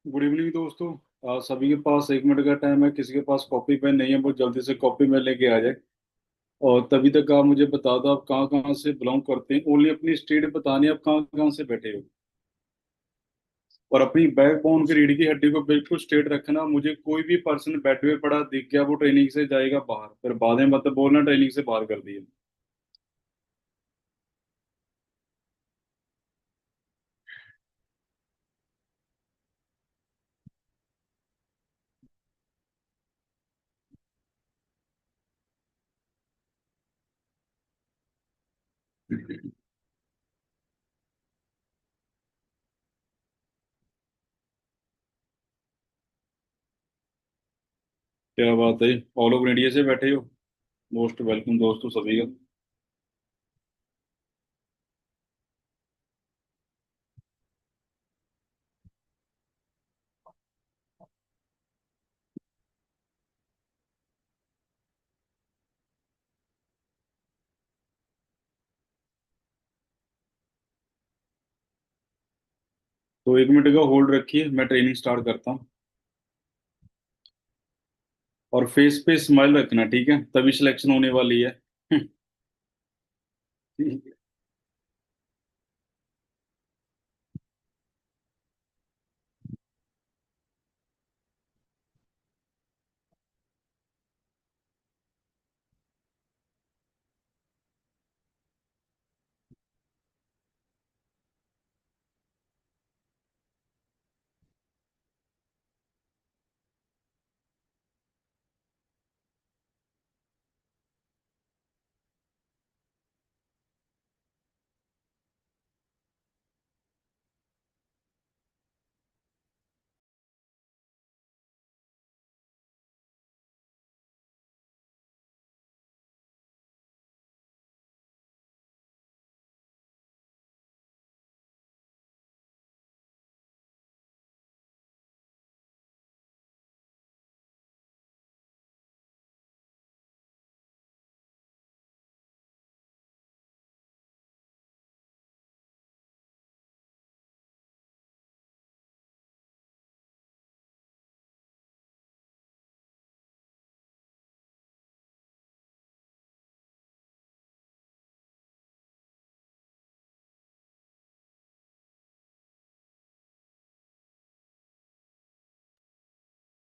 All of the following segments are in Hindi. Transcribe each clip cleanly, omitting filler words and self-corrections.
गुड इवनिंग दोस्तों। सभी के पास 1 मिनट का टाइम है। किसी के पास कॉपी पेन नहीं है वो जल्दी से कॉपी में लेके आ जाए। और तभी तक आप मुझे बता दो आप कहाँ कहाँ से बिलोंग करते हैं। ओनली अपनी स्टेट बतानी है, आप कहाँ कहाँ से बैठे हो। और अपनी बैकबोन की रीढ़ की हड्डी को बिल्कुल स्ट्रेट रखना। मुझे कोई भी पर्सन बैठे हुए पड़ा दिख गया वो ट्रेनिंग से जाएगा बाहर, फिर बाद में मत बोलना ट्रेनिंग से बाहर कर दिया। क्या बात है, ऑल ओवर इंडिया से बैठे हो। मोस्ट वेलकम दोस्तों सभी का। तो 1 मिनट का होल्ड रखिए, मैं ट्रेनिंग स्टार्ट करता हूँ। और फेस पे स्माइल रखना, ठीक है, तभी सिलेक्शन होने वाली है।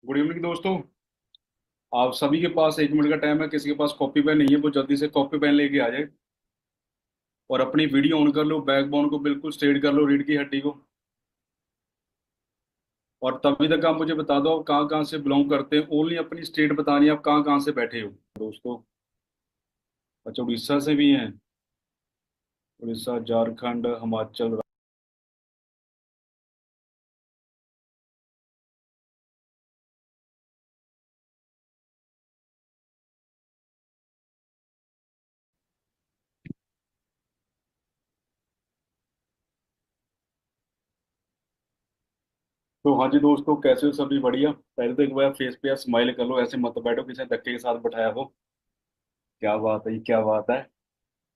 गुड इवनिंग दोस्तों। आप सभी के पास 1 मिनट का टाइम है। किसी के पास कॉपी पेन नहीं है वो जल्दी से कॉपी पेन लेके आ जाए। और अपनी वीडियो ऑन कर लो, बैकबोन को बिल्कुल स्ट्रेट कर लो, रीढ़ की हड्डी को। और तभी तक आप मुझे बता दो आप कहाँ कहाँ से बिलोंग करते हैं। ओनली अपनी स्टेट बतानी है, आप कहाँ कहाँ से बैठे हो दोस्तों। अच्छा, उड़ीसा से भी हैं। उड़ीसा, झारखंड, हिमाचल। तो हाँ जी दोस्तों, कैसे हो सभी? बढ़िया। पहले तो एक बार फेस पे स्माइल कर लो, ऐसे मत बैठो किसी ने धक्के के साथ बैठाया हो। क्या बात है, क्या बात है।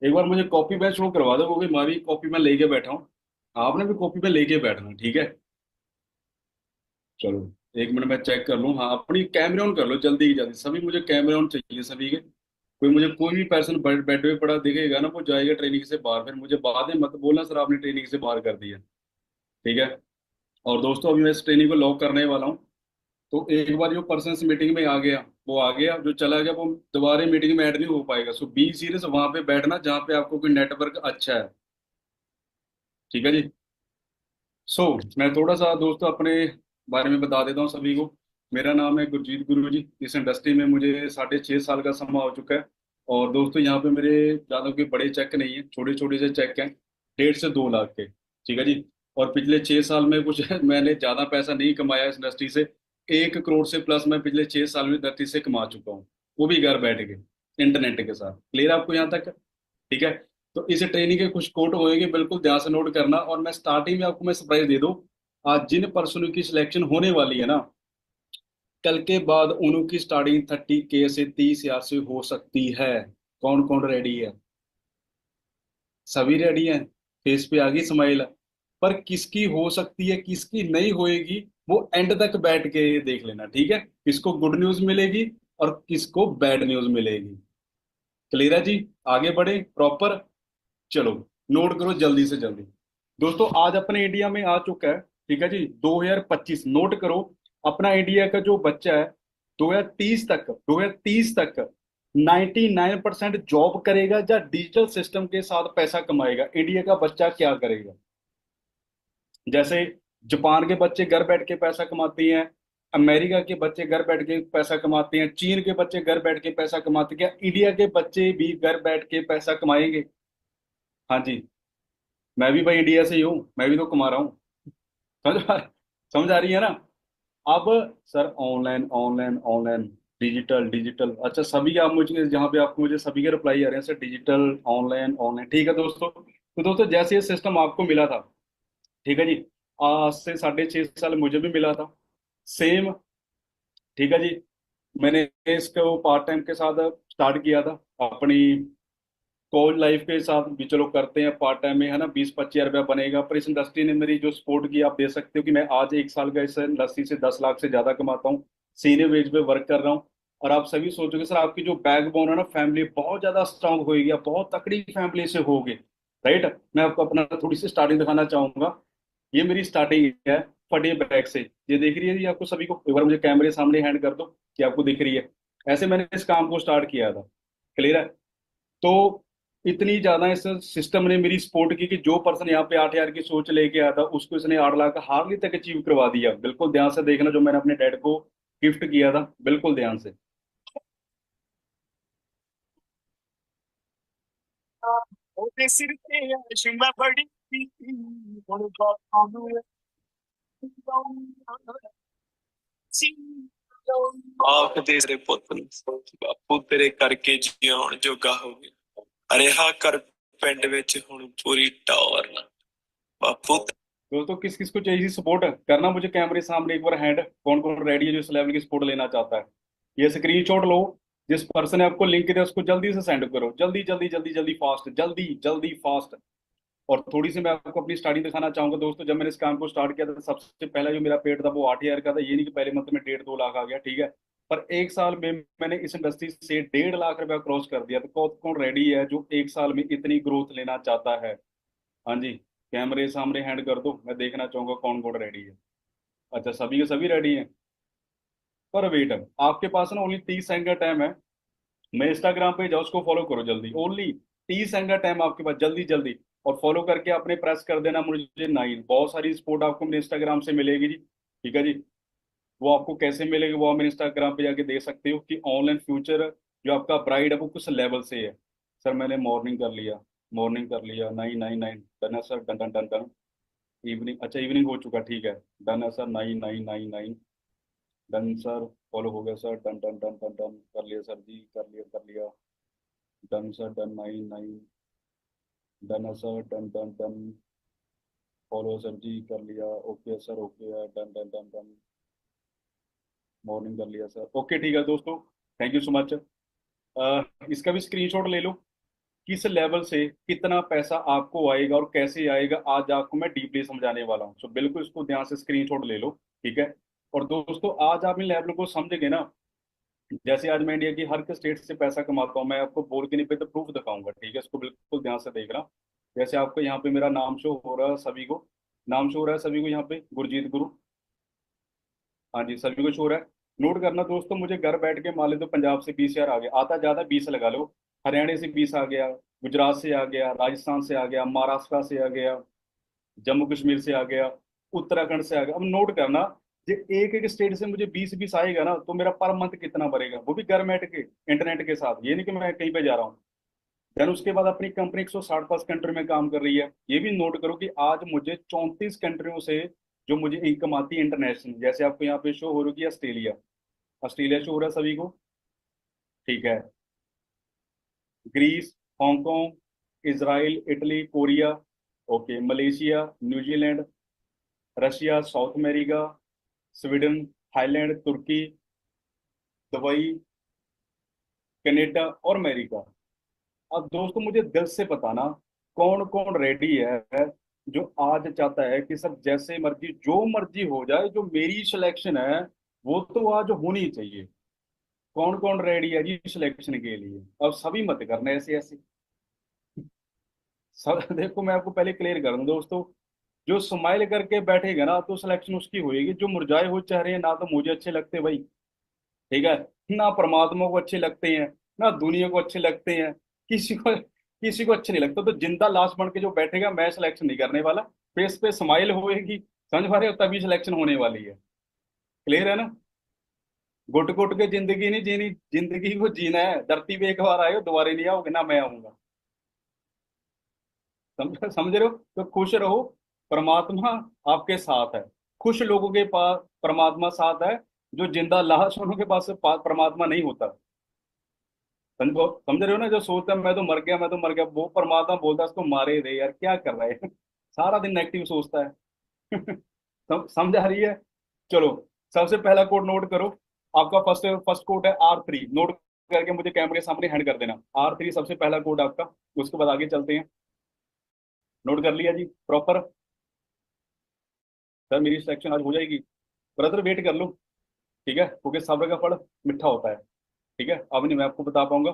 एक बार मुझे कॉपी पेन शो करवा दो क्योंकि मैं भी कॉपी पेन लेके बैठा हूँ। आपने भी कॉपी पेन लेके बैठना, ठीक है। चलो, 1 मिनट में चेक कर लूँ। हाँ, अपनी कैमरे ऑन कर लो जल्दी ही जल्दी। सभी मुझे कैमरे ऑन चाहिए सभी के। कोई भी पर्सन बेड पे पड़ा दिखेगा ना वो जाएगा ट्रेनिंग से बाहर, फिर मुझे बाद में मत बोलना सर आपने ट्रेनिंग से बाहर कर दिया। ठीक है। और दोस्तों अभी मैं इस ट्रेनिंग को लॉक करने वाला हूँ। तो एक बार जो पर्सन मीटिंग में आ गया वो आ गया, जो चला गया वो दोबारा मीटिंग में ऐड नहीं हो पाएगा। सो बी सीरियस, वहां पे बैठना जहाँ पे आपको कोई नेटवर्क अच्छा है। ठीक है जी। सो मैं थोड़ा सा दोस्तों अपने बारे में बता देता हूँ सभी को। मेरा नाम है गुरजीत गुरु जी। इस इंडस्ट्री में मुझे 6.5 साल का समय हो चुका है। और दोस्तों यहाँ पे मेरे ज़्यादा कोई बड़े चेक नहीं है, छोटे छोटे से चेक हैं, 1.5 से 2 लाख के। ठीक है जी। और पिछले 6 साल में कुछ मैंने ज़्यादा पैसा नहीं कमाया इस इंडस्ट्री से। 1 करोड़ से प्लस मैं पिछले 6 साल में इंडस्ट्री से कमा चुका हूँ। वो भी घर बैठ के, इंटरनेट के साथ। क्लियर आपको यहाँ तक? ठीक है। तो इस ट्रेनिंग के कुछ कोड होएंगे, बिल्कुल ध्यान से नोट करना। और मैं स्टार्टिंग में आपको मैं सरप्राइज दे दूं। आज जिन पर्सनों की सिलेक्शन होने वाली है ना, कल के बाद उनकी स्टार्टिंग 30K से 30 हजार से हो सकती है। कौन कौन रेडी है? सभी रेडी हैं? फेस पे आ गई स्माइल। पर किसकी हो सकती है किसकी नहीं होएगी वो एंड तक बैठ के देख लेना, ठीक है? किसको गुड न्यूज मिलेगी और किसको बैड न्यूज मिलेगी। क्लियर है जी? आगे बढ़े प्रॉपर। चलो, नोट करो जल्दी से जल्दी। दोस्तों आज अपने इंडिया में आ चुका है, ठीक है जी, 2025। नोट करो, अपना इंडिया का जो बच्चा है 2030 तक 99% जॉब करेगा या डिजिटल सिस्टम के साथ पैसा कमाएगा। इंडिया का बच्चा क्या करेगा? जैसे जापान के बच्चे घर बैठ के पैसा कमाते हैं, अमेरिका के बच्चे घर बैठ के पैसा कमाते हैं, चीन के बच्चे घर बैठ के पैसा कमाते हैं, क्या इंडिया के बच्चे भी घर बैठ के पैसा कमाएंगे? हाँ जी। मैं भी भाई इंडिया से ही हूँ, मैं भी तो कमा रहा हूँ। समझ आ रही है ना? अब sir online online online, digital digital, अच्छा सभी आप मुझे जहाँ पे आपको मुझे सभी के रिप्लाई आ रहे हैं सर, डिजिटल ऑनलाइन ऑनलाइन, ठीक है दोस्तों। तो दोस्तों जैसे ये सिस्टम आपको मिला था, ठीक है जी, आज से 6.5 साल मुझे भी मिला था सेम, ठीक है जी। मैंने इसको पार्ट टाइम के साथ स्टार्ट किया था अपनी कॉलेज लाइफ के साथ भी, चलो करते हैं पार्ट टाइम में, है ना, 20-25 हज़ार रुपया बनेगा। पर इस इंडस्ट्री ने मेरी जो सपोर्ट की, आप दे सकते हो कि मैं आज 1 साल का इस इंडस्ट्री से 10 लाख से ज्यादा कमाता हूँ, सीनियर वेज पे वर्क कर रहा हूँ। और आप सभी सोचोगे सर आपकी जो बैकबोन है ना, फैमिली बहुत ज्यादा स्ट्रांग होगी, आप बहुत तकड़ी फैमिली से होगे, राइट? मैं आपको अपना थोड़ी सी स्टार्टिंग दिखाना चाहूंगा। ये मेरी स्टार्टिंग है फटे बैग से। ये देख रही है जी आपको सभी को? एक बार मुझे कैमरे सामने हैंड कर दो कि आपको दिख रही है। ऐसे मैंने इस काम को स्टार्ट किया था। क्लियर है? तो इतनी ज्यादा इस सिस्टम ने मेरी सपोर्ट की कि जो पर्सन यहाँ पे 8 हज़ार की सोच लेके आया था उसको इसने 8 लाख हार्डली तक अचीव करवा दिया। बिल्कुल ध्यान से देखना, जो मैंने अपने डैड को गिफ्ट किया था, बिल्कुल ध्यान से। ਉਹਦੇ ਸਿਰ ਤੇ ਅਰਸ਼ ਮੈਂ ਬੜੀ ਕੀਤੀ ਹੁਣ ਬਾਤਾਂ ਨੂੰ ਆਖ ਦੇ ਰੇ ਪੁੱਤ ਨੂੰ ਬਾਪੂ ਤੇਰੇ ਕਰਕੇ ਜਿਉਣ ਜੋਗਾ ਹੋ ਗਿਆ ਰਿਹਾ ਕਰ ਪਿੰਡ ਵਿੱਚ ਹੁਣ ਪੂਰੀ ਟੌਰ ਨਾ ਬਾਪੂ दोस्तों किस किस को चाहिए सपोर्ट करना मुझे कैमरे सामने एक बार हैंड, कौन कौन रेडी है जो इस लेवल की सपोर्ट लेना चाहता है? ये स्क्रीनशॉट लो, जिस पर्सन ने आपको लिंक दिया उसको जल्दी से सेंड करो, जल्दी जल्दी जल्दी जल्दी फास्ट, जल्दी जल्दी फास्ट। और थोड़ी सी मैं आपको अपनी स्टार्टिंग दिखाना चाहूंगा दोस्तों। जब मैंने इस काम को स्टार्ट किया था सबसे पहला जो मेरा पेट था वो 8 हज़ार का था। ये नहीं कि पहले मंथ में 1.5-2 लाख आ गया, ठीक है? पर 1 साल में मैंने इस इंडस्ट्री से 1.5 लाख रुपया क्रॉस कर दिया। तो कौन कौन रेडी है जो 1 साल में इतनी ग्रोथ लेना चाहता है? हाँ जी, कैमरे सामने हैंड कर दो, मैं देखना चाहूंगा कौन कौन रेडी है। अच्छा सभी के सभी रेडी हैं। पर वेट, आपके पास ना ओनली 30 सेकंड का टाइम है। मैं इंस्टाग्राम पे जाओ, उसको फॉलो करो जल्दी, ओनली 30 सेकंड का टाइम आपके पास, जल्दी जल्दी। और फॉलो करके आपने प्रेस कर देना मुझे 9। बहुत सारी सपोर्ट आपको मेरे इंस्टाग्राम से मिलेगी जी, ठीक है जी। वो आपको कैसे मिलेगी वो आप मेरे इंस्टाग्राम पे जाके देख सकते हो कि ऑनलाइन फ्यूचर जो आपका ब्राइड है वो किस लेवल से है। सर मैंने मॉर्निंग कर लिया, मॉर्निंग कर लिया, 9 9 9 डन है sir, done done done done. Evening, अच्छा इवनिंग हो चुका, ठीक है, डन है सर, 9 9 9 9 डन सर। फॉलो हो गया sir, done done done done done, कर लिया सर जी, कर लिया कर लिया, डन सर, डन 9 9, डन है sir, done done done. Follow sir ji, कर लिया, ओके सर, ओके है, done done done done. Morning कर लिया सर, ओके ठीक है दोस्तों, थैंक यू सो मच। इसका भी स्क्रीनशॉट ले लो, किस लेवल से कितना पैसा आपको आएगा और कैसे आएगा, आज आपको मैं डीपली समझाने वाला हूँ। सो बिल्कुल इसको ध्यान से स्क्रीनशॉट ले लो, ठीक है? और दोस्तों आज आप इन लेवल को समझेंगे ना, जैसे आज मैं इंडिया की हर एक स्टेट से पैसा कमाता हूँ, मैं आपको बोल के नहीं पे तो प्रूफ दिखाऊंगा, ठीक है? इसको बिल्कुल ध्यान से देखना। जैसे आपको यहाँ पे मेरा नाम शो हो रहा है सभी को, नाम शो हो रहा है सभी को यहाँ पे, गुरजीत गुरु। हाँ जी सभी को शो हो रहा है। नोट करना दोस्तों, मुझे घर बैठ के मान लो तो पंजाब से 20 हज़ार आ गया, आता ज्यादा 20 लगा लो, हरियाणा से 20 आ गया, गुजरात से आ गया, राजस्थान से आ गया, महाराष्ट्र से आ गया, जम्मू कश्मीर से आ गया, उत्तराखंड से आ गया। अब नोट करना, जो एक एक स्टेट से मुझे 20-20 आएगा ना तो मेरा पर मंथ कितना बढ़ेगा, वो भी घर बैठ के इंटरनेट के साथ, ये नहीं कि मैं कहीं पे जा रहा हूँ। देन उसके बाद अपनी कंपनी 160+ कंट्री में काम कर रही है। ये भी नोट करो कि आज मुझे 34 कंट्रियों से जो मुझे इनकम आती है इंटरनेशनल। जैसे आपको यहाँ पे शो हो रही है ऑस्ट्रेलिया, ऑस्ट्रेलिया शो हो रहा है सभी को, ठीक है? Greece, Hong Kong, Israel, Italy, Korea, okay, Malaysia, New Zealand, Russia, South America, Sweden, Thailand, तुर्की, दुबई, कनाडा और अमेरिका। अब दोस्तों मुझे दिल से बताना कौन कौन रेडी है जो आज चाहता है कि सब जैसे मर्जी जो मर्जी हो जाए, जो मेरी सिलेक्शन है वो तो आज होनी चाहिए। कौन कौन रेडी है जी सिलेक्शन के लिए? अब सभी मत करना ऐसे ऐसे। सब देखो, मैं आपको पहले क्लियर कर दूं दोस्तों, जो स्माइल करके बैठेगा ना तो सिलेक्शन उसकी होएगी। जो मुरझाए हुए चेहरे हैं ना तो मुझे अच्छे लगते भाई, ठीक है, ना परमात्मा को अच्छे लगते हैं, ना दुनिया को अच्छे लगते हैं, किसी को अच्छे नहीं लगता। तो जिंदा लाश बन के जो बैठेगा, मैं सिलेक्शन नहीं करने वाला। फेस पे स्माइल होएगी, समझ पा रहे हो, तभी सिलेक्शन होने वाली है। क्लियर है ना? घुट घुट के जिंदगी नहीं जीनी, जिंदगी को जीना है। धरती पे एक बार आए हो, दोबारा नहीं आओगे ना, मैं आऊंगा। समझ रहे हो? तो खुश रहो, परमात्मा आपके साथ है। खुश लोगों के पास परमात्मा साथ है, जो जिंदा लाश उनके के पास परमात्मा नहीं होता। समझ रहे हो ना? जो सोचता है मैं तो मर गया, मैं तो मर गया, वो परमात्मा बोलता है उसको मारे दे यार, क्या कर रहा है। सारा दिन नेगेटिव सोचता है। समझ आ रही है? चलो, सबसे पहला कोड नोट करो। आपका फर्स्ट फर्स्ट कोड है R3। नोट करके मुझे कैमरे के सामने हैंड कर देना। R3 सबसे पहला कोड आपका। उसके बाद आगे चलते हैं। नोट कर लिया जी प्रॉपर? सर मेरी सिलेक्शन आज हो जाएगी। ब्रदर वेट कर लो, ठीक है, क्योंकि सब्र का फल मीठा होता है। ठीक है, अब नहीं मैं आपको बता पाऊंगा।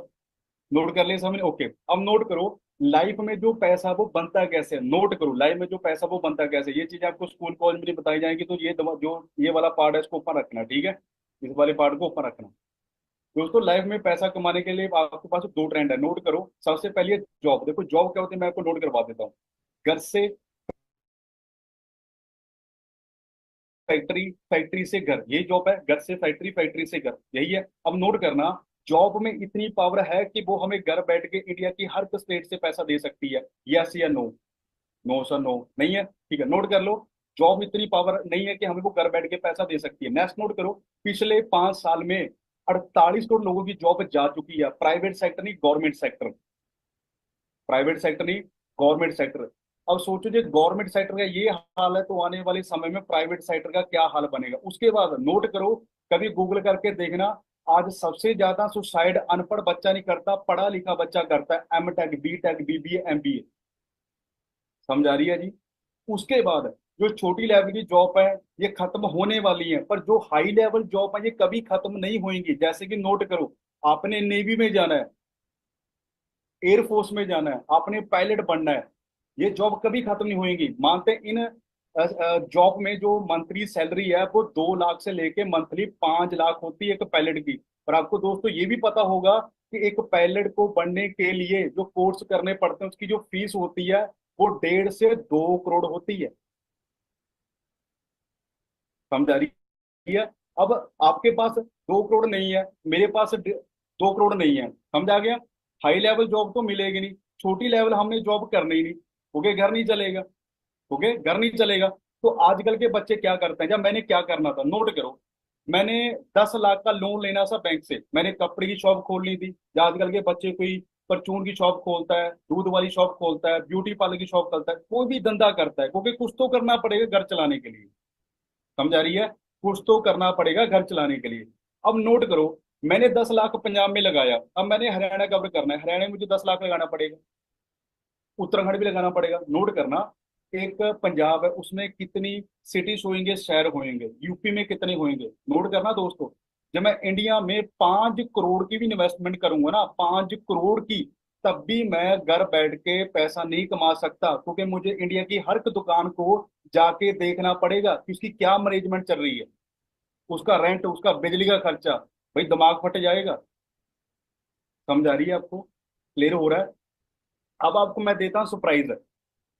नोट कर लिया समझ? ओके, अब नोट करो। लाइफ में जो पैसा वो बनता कैसे है? नोट करो, लाइफ में जो पैसा वो बनता कैसे है? ये चीजें आपको स्कूल कॉलेज में नहीं बताई जाएंगी, तो ये जो ये वाला पार्ट है इसको ऊपर रखना, ठीक है, इस वाले पार्ट को ऊपर रखना। दोस्तों, लाइफ में पैसा कमाने के लिए आपके पास दो ट्रेंड है, नोट करो। सबसे पहले जॉब। देखो जॉब क्या होती है, मैं आपको नोट करवा देता हूँ। घर से फैक्ट्री, फैक्ट्री से घर, यही जॉब है। घर से फैक्ट्री, फैक्ट्री से घर, यही है। अब नोट करना, जॉब में इतनी पावर है कि वो हमें घर बैठ के इंडिया की हर स्टेट से पैसा दे सकती है। यस या नो? नो सर, नो नहीं है, ठीक है, नोट कर लो। जॉब इतनी पावर नहीं है कि हमें वो घर बैठ के पैसा दे सकती है। नेक्स्ट नोट करो, पिछले 5 साल में 48 करोड़ लोगों की जॉब जा चुकी है। प्राइवेट सेक्टर नहीं, गवर्नमेंट सेक्टर। प्राइवेट सेक्टर नहीं, गवर्नमेंट सेक्टर। अब सोचो जो गवर्नमेंट सेक्टर का ये हाल है, तो आने वाले समय में प्राइवेट सेक्टर का क्या हाल बनेगा। उसके बाद नोट करो, कभी गूगल करके देखना, आज सबसे ज्यादा सुसाइड अनपढ़ बच्चा नहीं करता, पढ़ा लिखा बच्चा करता है। M.Tech, B.Tech, BBA, MBA। समझ आ रही है जी? उसके बाद जो छोटी लेवल की जॉब है ये खत्म होने वाली है, पर जो हाई लेवल जॉब है ये कभी खत्म नहीं होंगी। जैसे कि नोट करो, आपने नेवी में जाना है, एयरफोर्स में जाना है, आपने पायलट बनना है, ये जॉब कभी खत्म नहीं होएंगी। मानते हैं इन जॉब में जो मंथली सैलरी है वो 2 लाख से लेके मंथली 5 लाख होती है एक पायलट की। पर आपको दोस्तों ये भी पता होगा कि एक पायलट को बनने के लिए जो कोर्स करने पड़ते हैं उसकी जो फीस होती है वो 1.5 से 2 करोड़ होती है। समझ आ रही है? अब आपके पास 2 करोड़ नहीं है, मेरे पास 2 करोड़ नहीं है, समझ आ गया? हाई लेवल जॉब तो मिलेगी नहीं, छोटी लेवल हमने जॉब करनी ही नहीं, ओके, घर नहीं चलेगा। ओके, घर नहीं चलेगा। तो आजकल के बच्चे क्या करते हैं, जब मैंने क्या करना था, नोट करो। मैंने 10 लाख का लोन लेना था बैंक से, मैंने कपड़े की शॉप खोल ली थी। या आजकल के बच्चे कोई परचून की शॉप खोलता है, दूध वाली शॉप खोलता है, ब्यूटी पार्लर की शॉप खोलता है, कोई भी धंधा करता है, क्योंकि कुछ तो करना पड़ेगा घर चलाने के लिए। समझ आ रही है? कुछ तो करना पड़ेगा घर चलाने के लिए। अब नोट करो, मैंने 10 लाख पंजाब में लगाया, अब मैंने हरियाणा कवर करना है, हरियाणा में मुझे 10 लाख लगाना पड़ेगा, उत्तराखंड भी लगाना पड़ेगा। नोट करना, एक पंजाब है उसमें कितनी सिटीज होंगे, शहर होंगे, यूपी में कितने होंगे, नोट करना दोस्तों। जब मैं इंडिया में 5 करोड़ की भी इन्वेस्टमेंट करूंगा ना, 5 करोड़ की, तब भी मैं घर बैठ के पैसा नहीं कमा सकता, क्योंकि मुझे इंडिया की हर एक दुकान को जाके देखना पड़ेगा कि उसकी क्या मैनेजमेंट चल रही है, उसका रेंट, उसका बिजली का खर्चा। भाई दिमाग फट जाएगा। समझ आ रही है आपको? क्लियर हो रहा है? अब आपको मैं देता हूँ सरप्राइज।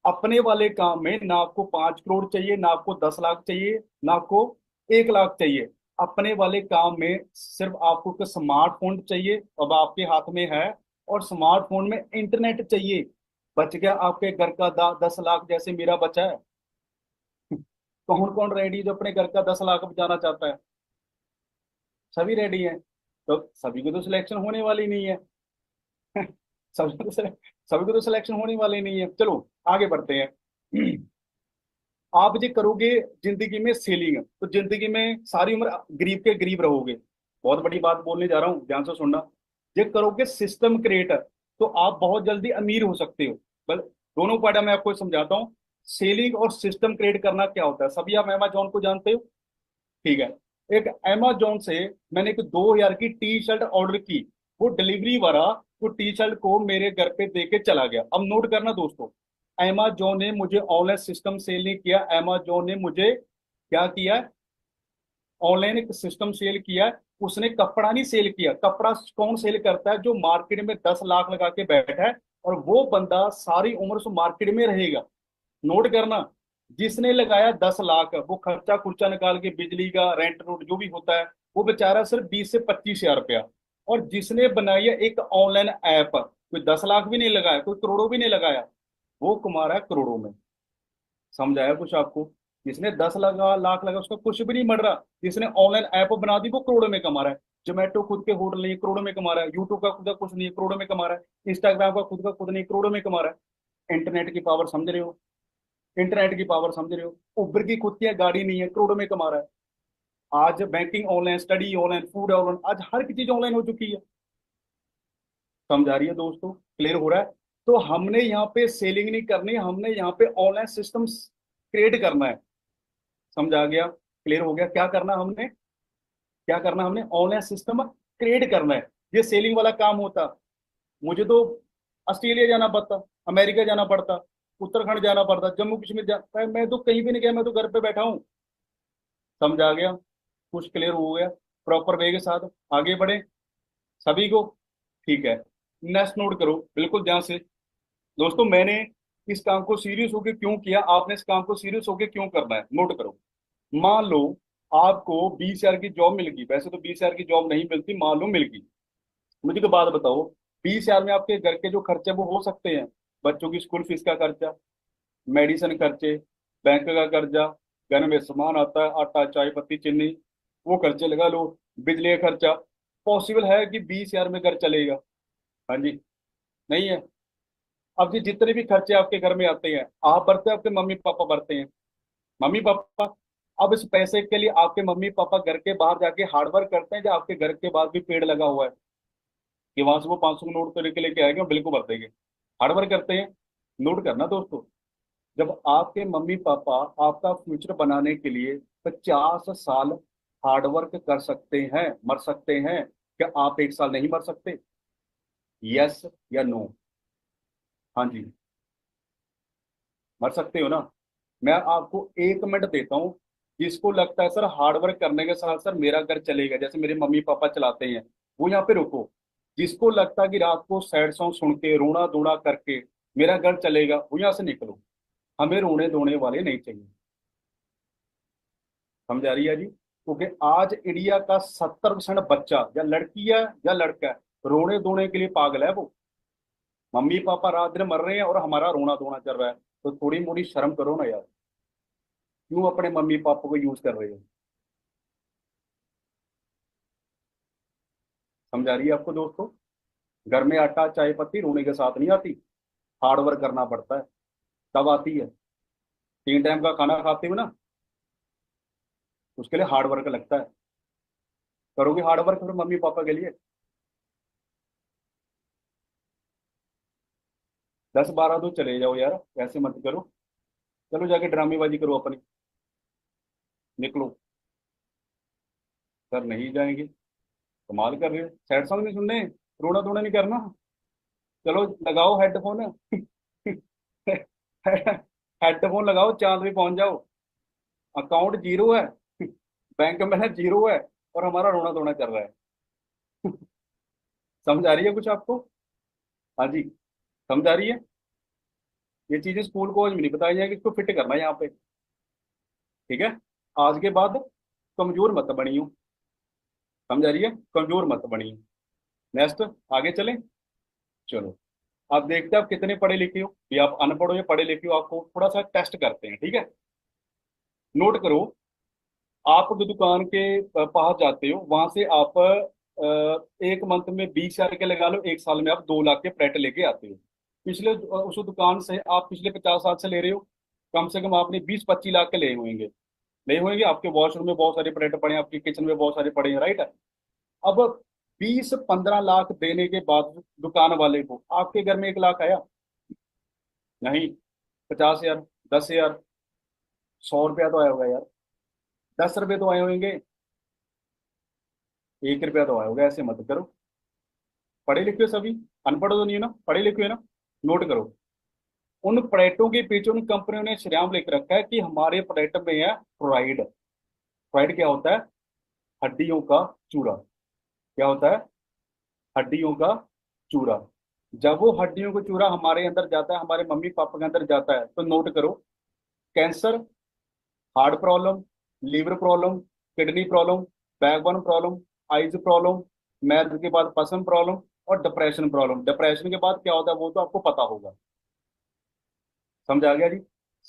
अपने वाले काम में ना आपको 5 करोड़ चाहिए, ना आपको 10 लाख चाहिए, ना आपको 1 लाख चाहिए। अपने वाले काम में सिर्फ आपको एक स्मार्टफोन चाहिए, अब आपके हाथ में है, और स्मार्टफोन में इंटरनेट चाहिए। बच गया आपके घर का 10 लाख, जैसे मेरा बचा है। कौन कौन रेडी जो अपने घर का 10 लाख बचाना चाहता है? सभी रेडी हैं। तो सभी को तो सिलेक्शन होने वाली नहीं है। सभी को तो सभी को तो सिलेक्शन होने वाली नहीं है। चलो आगे बढ़ते हैं। आप ये करोगे जिंदगी में सेलिंग, तो जिंदगी में सारी उम्र गरीब के गरीब रहोगे। बहुत बड़ी बात बोलने जा रहा हूँ, ध्यान से सुनना। ये करोगे सिस्टम क्रिएटर, तो आप बहुत जल्दी अमीर हो सकते हो। बल दोनों पार्ट मैं आपको समझाता हूँ। सेलिंग और सिस्टम क्रिएट करना क्या होता है, सभी आप अमेजोन को जानते हो। ठीक है, एक अमेजोन से मैंने एक 2,000 की टी शर्ट ऑर्डर की। वो डिलीवरी वाला वो टी शर्ट को मेरे घर पे दे के चला गया। अब नोट करना दोस्तों, अमेजोन ने मुझे ऑनलाइन सिस्टम सेल नहीं किया, अमेजोन ने मुझे क्या किया, ऑनलाइन एक सिस्टम सेल किया। उसने कपड़ा नहीं सेल किया। कपड़ा कौन सेल करता है, जो मार्केट में 10 लाख लगा के बैठा है और वो बंदा सारी उम्र उस मार्केट में रहेगा। नोट करना, जिसने लगाया 10 लाख, वो खर्चा खुर्चा निकाल के बिजली का रेंट रूट जो भी होता है, वो बेचारा सिर्फ 20 से 25 हजार रुपया। और जिसने बनाई है एक ऑनलाइन ऐप, कोई 10 लाख भी नहीं लगाया, कोई करोड़ों भी नहीं लगाया, वो कमा रहा है करोड़ों में। समझ आया कुछ आपको। जिसने 10 लाख लगा उसका कुछ भी नहीं मर रहा। जिसने ऑनलाइन ऐप बना दी वो करोड़ों में कमा रहा है। जोमेटो खुद के होटल नहीं, करोड़ों में कमा रहा है। यूट्यूब का खुद का कुछ नहीं, करोड़ों में कमा रहा है। इंस्टाग्राम का खुद का खुद नहीं, करोड़ों में कमा रहा है। इंटरनेट की पावर समझ रहे हो, इंटरनेट की पावर समझ रहे हो। उबर की खुद की गाड़ी नहीं है, करोड़ों में कमा रहा है। आज banking online, study online, food online, आज हर की चीज ऑनलाइन हो चुकी है। समझ आ रही है दोस्तों, क्लियर हो रहा है। तो हमने यहाँ पे सेलिंग नहीं करनी, हमने यहाँ पे ऑनलाइन सिस्टम क्रिएट करना है। समझ आ गया, क्लियर हो गया। क्या करना हमने, क्या करना हमने, ऑनलाइन सिस्टम क्रिएट करना है। ये सेलिंग वाला काम होता, मुझे तो ऑस्ट्रेलिया जाना पड़ता, अमेरिका जाना पड़ता, उत्तराखंड जाना पड़ता, जम्मू कश्मीर मैं तो कहीं भी नहीं गया, मैं तो घर पे बैठा हूँ। समझ आ गया, कुछ क्लियर हो गया। प्रॉपर वे के साथ आगे बढ़े सभी को। ठीक है, नेक्स्ट नोट करो बिल्कुल ध्यान से। दोस्तों मैंने इस काम को सीरियस होकर क्यों किया, आपने इस काम को सीरियस होकर क्यों करना है, नोट करो। मान लो आपको 20 हजार की जॉब मिल गई, वैसे तो 20 हजार की जॉब नहीं मिलती, मान लो मिल गई। मुझे तो बात बताओ, 20 हजार में आपके घर के जो खर्चे वो हो सकते हैं। बच्चों की स्कूल फीस का खर्चा, मेडिसिन खर्चे, बैंक का कर्जा, घर में सामान आता है, आटा चाय पत्ती चीनी, वो खर्चे लगा लो, बिजली का खर्चा। पॉसिबल है कि 20 हजार में घर चलेगा? हाँ जी, नहीं है। अब जी जितने भी खर्चे आपके घर में आते हैं, आप भरते हैं, आपके मम्मी पापा भरते हैं, मम्मी पापा। अब इस पैसे के लिए आपके मम्मी पापा घर के बाहर जाके हार्डवर्क करते हैं, जो आपके घर के बाहर भी पेड़ लगा हुआ है कि वहां से वो 500 का नोट तो लेके लेके आएंगे और बिल को भर देंगे, हार्डवर्क करते हैं। नोट करना दोस्तों, जब आपके मम्मी पापा आपका फ्यूचर बनाने के लिए 50 साल हार्डवर्क कर सकते हैं, मर सकते हैं, क्या आप 1 साल नहीं मर सकते? यस या नो? हाँ जी, मर सकते हो ना। मैं आपको 1 मिनट देता हूँ। जिसको लगता है सर हार्डवर्क करने के साथ सर मेरा घर चलेगा, जैसे मेरे मम्मी पापा चलाते हैं, वो यहाँ पे रुको। जिसको लगता है कि रात को सैड सॉन्ग सुन के रोना धोना करके मेरा घर चलेगा, वो यहाँ से निकलो। हमें रोने धोने वाले नहीं चाहिए। समझ आ रही है जी, क्योंकि आज इंडिया का 70% बच्चा या लड़की है या लड़का है, रोने धोने के लिए पागल है वो। मम्मी पापा रात दिन मर रहे हैं और हमारा रोना धोना चल रहा है, तो थोड़ी मोड़ी शर्म करो ना यार। क्यों अपने मम्मी पापा को यूज कर रहे हो? समझ आ रही है आपको दोस्तों। घर में आटा चाय पत्ती रोने के साथ नहीं आती, हार्ड वर्क करना पड़ता है, तब आती है। 3 टाइम का खाना खाते हो ना, उसके लिए हार्ड वर्क लगता है। करोगे हार्ड वर्क फिर मम्मी पापा के लिए? 10 12 तो चले जाओ यार, ऐसे मत करो। चलो जाके ड्रामेबाजी करो अपनी, निकलो। सर नहीं जाएंगे, कमाल कर रहे हो। सैड सॉन्ग नहीं सुनने, रोना धोना नहीं करना। चलो लगाओ हेडफोन हेडफोन लगाओ, चांद पे पहुंच जाओ। अकाउंट जीरो है, बैंक में जीरो है, और हमारा रोना धोना चल रहा है। समझ आ रही है कुछ आपको? हाँ जी, समझ आ रही है। ये चीजें स्कूल कॉलेज में नहीं बताई जाएगी, इसको फिट करना है यहाँ पे। ठीक है, आज के बाद कमजोर मत बनियो। समझ आ रही है, कमजोर मत बनियो। नेक्स्ट, आगे चलें। चलो, आप देखते हैं आप कितने पढ़े लिखे हो, या आप अनपढ़ हो या पढ़े लिखे हो, आपको थोड़ा सा टेस्ट करते हैं। ठीक है, नोट करो। आप जो दुकान के पास जाते हो, वहां से आप 1 मंथ में 20 हजार के लगा लो, 1 साल में आप 2 लाख के प्लेट लेके आते हो। पिछले उस दुकान से आप पिछले 50 साल से ले रहे हो, कम से कम आपने 20 25 लाख के ले होंगे, ले होंगे। आपके वॉशरूम में बहुत सारे प्लेट पड़े हैं, आपके किचन में बहुत सारे पड़े हैं, राइट। अब 20 15 लाख देने के बाद दुकान वाले को आपके घर में 1 लाख आया? नहीं, 50 हजार। 10,000, 100 रुपया तो आया होगा यार, 10 रुपये तो आए होंगे, 1 रुपया तो आया होगा, ऐसे मत करो। पढ़े लिखे हो सभी, अनपढ़ तो नहीं है ना, पढ़े लिखे हो ना। नोट करो, उन प्रोडक्टों के पीछे उन कंपनियों ने श्रेयाम लिख रखा है कि हमारे प्रोडक्ट में है फ्लोराइड। फ्लोराइड क्या होता है? हड्डियों का चूरा। क्या होता है? हड्डियों का चूरा। जब वो हड्डियों का चूरा हमारे अंदर जाता है, हमारे मम्मी पापा के अंदर जाता है, तो नोट करो, cancer, heart problem, liver problem, kidney problem, backbone problem, eyes problem, marriage के बाद पसंद प्रॉब्लम, और डिप्रेशन प्रॉब्लम। डिप्रेशन के बाद क्या होता है वो तो आपको पता होगा। समझ आ गया जी?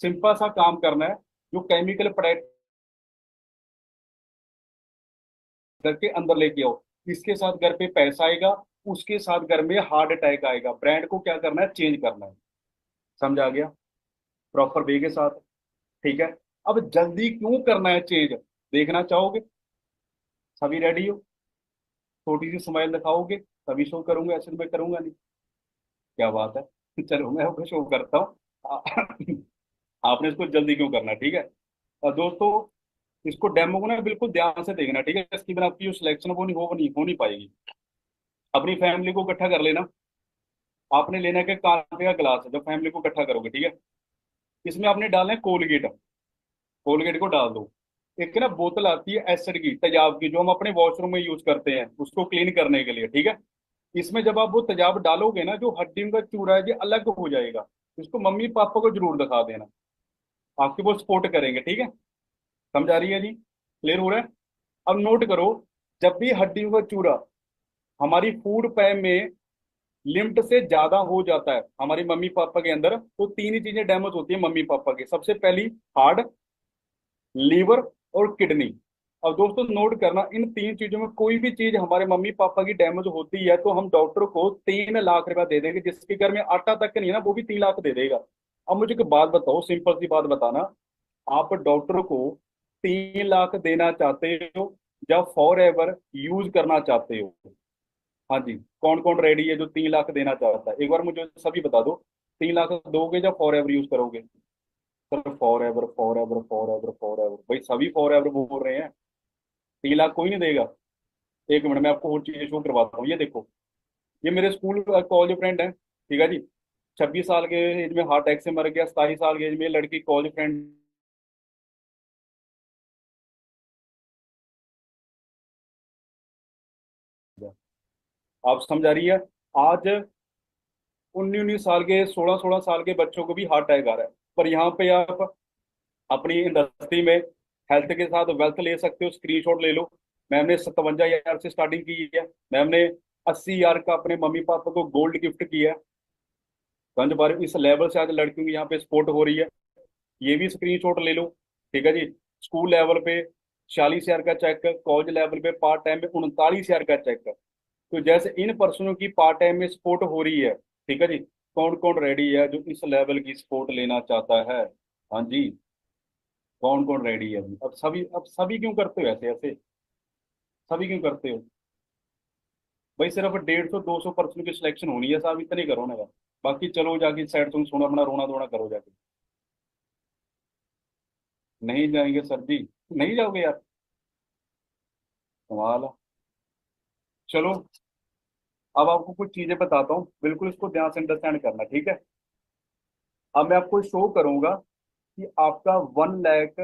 सिंपल सा काम करना है, जो केमिकल प्रोडक्ट करके अंदर लेके आओ, इसके साथ घर पे पैसा आएगा, उसके साथ घर में हार्ट अटैक आएगा। ब्रांड को क्या करना है? चेंज करना है। समझ आ गया? प्रॉपर वे के साथ। ठीक है। अब जल्दी क्यों करना है चेंज, देखना चाहोगे? सभी रेडी हो? छोटी सी स्माइल दिखाओगे तभी शो करूंगा, ऐसे तो मैं करूंगा नहीं। क्या बात है। चलो मैं आपको शो करता हूँ। आपने इसको जल्दी क्यों करना है, ठीक है। दोस्तों, इसको डेमो को ना बिल्कुल ध्यान से देखना, ठीक है। इसकी बिना आपकी जो सिलेक्शन वो नहीं हो नहीं पाएगी। अपनी फैमिली को इकट्ठा कर लेना। आपने लेना के कांटे का गिलास है, जब फैमिली को इकट्ठा करोगे, ठीक है। इसमें आपने डालना है कोलगेट। कोलगेट को डाल दो। एक ना बोतल आती है एसिड की, तेजाब की, जो हम अपने वॉशरूम में यूज करते हैं उसको क्लीन करने के लिए, ठीक है। इसमें जब आप वो तेजाब डालोगे ना, जो हड्डियों का चूरा है ये अलग हो जाएगा। इसको मम्मी पापा को जरूर दिखा देना, आपकी वो सपोर्ट करेंगे, ठीक है। समझ आ रही है जी? क्लियर हो रहा है? अब नोट करो, जब भी हड्डियों का चूरा हमारी फूड पैम में लिमिट से ज्यादा हो जाता है हमारी मम्मी पापा के अंदर, तो तीन ही चीजें डैमेज होती है मम्मी पापा की। सबसे पहली हार्ट, लीवर और किडनी। अब दोस्तों नोट करना, इन तीन चीजों में कोई भी चीज हमारे मम्मी पापा की डैमेज होती है तो हम डॉक्टर को 3 लाख रुपया दे देंगे। जिसके घर में आटा तक नहीं है ना, वो भी 3 लाख दे देगा। अब मुझे एक बात बताओ, सिंपल सी बात बताना, आप डॉक्टर को 3 लाख देना चाहते हो या फॉर एवर यूज करना चाहते हो? हाँ जी, कौन कौन रेडी है जो 3 लाख देना चाहता है, एक बार मुझे सभी बता दो। 3 लाख दोगे या फॉर एवर यूज करोगे? Sir for ever, for ever, for ever, for ever, भाई सभी फॉर एवर बोल रहे हैं। 3 लाख कोई नहीं देगा। एक मिनट में आपको और चीजें शो करवाता हूँ, ये देखो। ये मेरे स्कूल कॉलेज फ्रेंड है, ठीक है जी। 26 साल के एज में हार्ट अटैक से मर गया, 27 साल के एज में लड़की कॉलेज फ्रेंड। आप समझ आ रही है? आज 19 19 साल के, 16 16 साल के बच्चों को भी हार्ट अटैक आ रहा है। पर यहाँ पे आप अपनी इंडस्ट्री में हेल्थ के साथ वेल्थ ले सकते हो, स्क्रीनशॉट ले लो। मैम ने 57 हजार से स्टार्टिंग की है। मैम ने 80 हजार का अपने मम्मी पापा को गोल्ड गिफ्ट किया है। समझ पा रहे हो? इस लेवल से आज लड़कियों की यहाँ पे सपोर्ट हो रही है। ये भी स्क्रीनशॉट ले लो, ठीक है जी। स्कूल लेवल पे 46 हजार का चेक, कॉलेज लेवल पे पार्ट टाइम में 39 हजार का चेक। तो जैसे इन पर्सनों की पार्ट टाइम में सपोर्ट हो रही है, ठीक है जी। कौन कौन रेडी है जो इस लेवल की सपोर्ट लेना चाहता है? हाँ जी, कौन कौन रेडी है अभी? अब सभी क्यों करते हो ऐसे ऐसे? सभी क्यों करते हो? भाई सिर्फ 150 200 पर्सन की सिलेक्शन होनी है साहब, इतने करो ना यार। बाकी चलो जाके सैड सॉन्ग सुनो, अपना रोना धोना करो जाके। नहीं जाएंगे सर जी? नहीं जाओगे यार? कमाल है। चलो, अब आपको कुछ चीजें बताता हूँ, बिल्कुल इसको ध्यान से अंडरस्टैंड करना, ठीक है। अब मैं आपको शो करूंगा कि आपका 1 लाख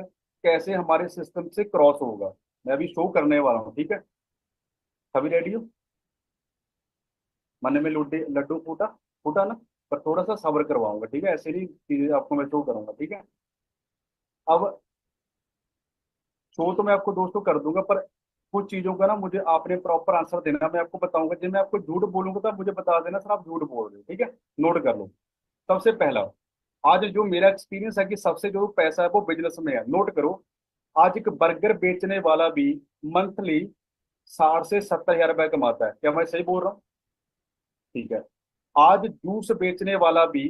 कैसे हमारे सिस्टम से क्रॉस होगा। मैं अभी शो करने वाला हूँ, ठीक है। सभी रेडी हो? मन में लड्डू लड्डू फूटा, फूटा ना। पर थोड़ा सा सब्र करवाऊंगा, ठीक है, ऐसे नहीं चीजें आपको मैं शो करूंगा, ठीक है। अब शो तो मैं आपको दोस्तों कर दूंगा, पर कुछ चीजों का ना मुझे आपने प्रॉपर आंसर देना। मैं आपको बताऊंगा, जब मैं आपको झूठ बोलूंगा तो आप मुझे बता देना सर आप झूठ बोल रहे हो, ठीक है। नोट कर लो। सबसे पहला, आज जो मेरा एक्सपीरियंस है कि सबसे जो पैसा है वो बिजनेस में है, नोट करो। आज एक बर्गर बेचने वाला भी मंथली 60 से 70 हजार रुपया कमाता है। क्या मैं सही बोल रहा हूँ? ठीक है। आज जूस बेचने वाला भी,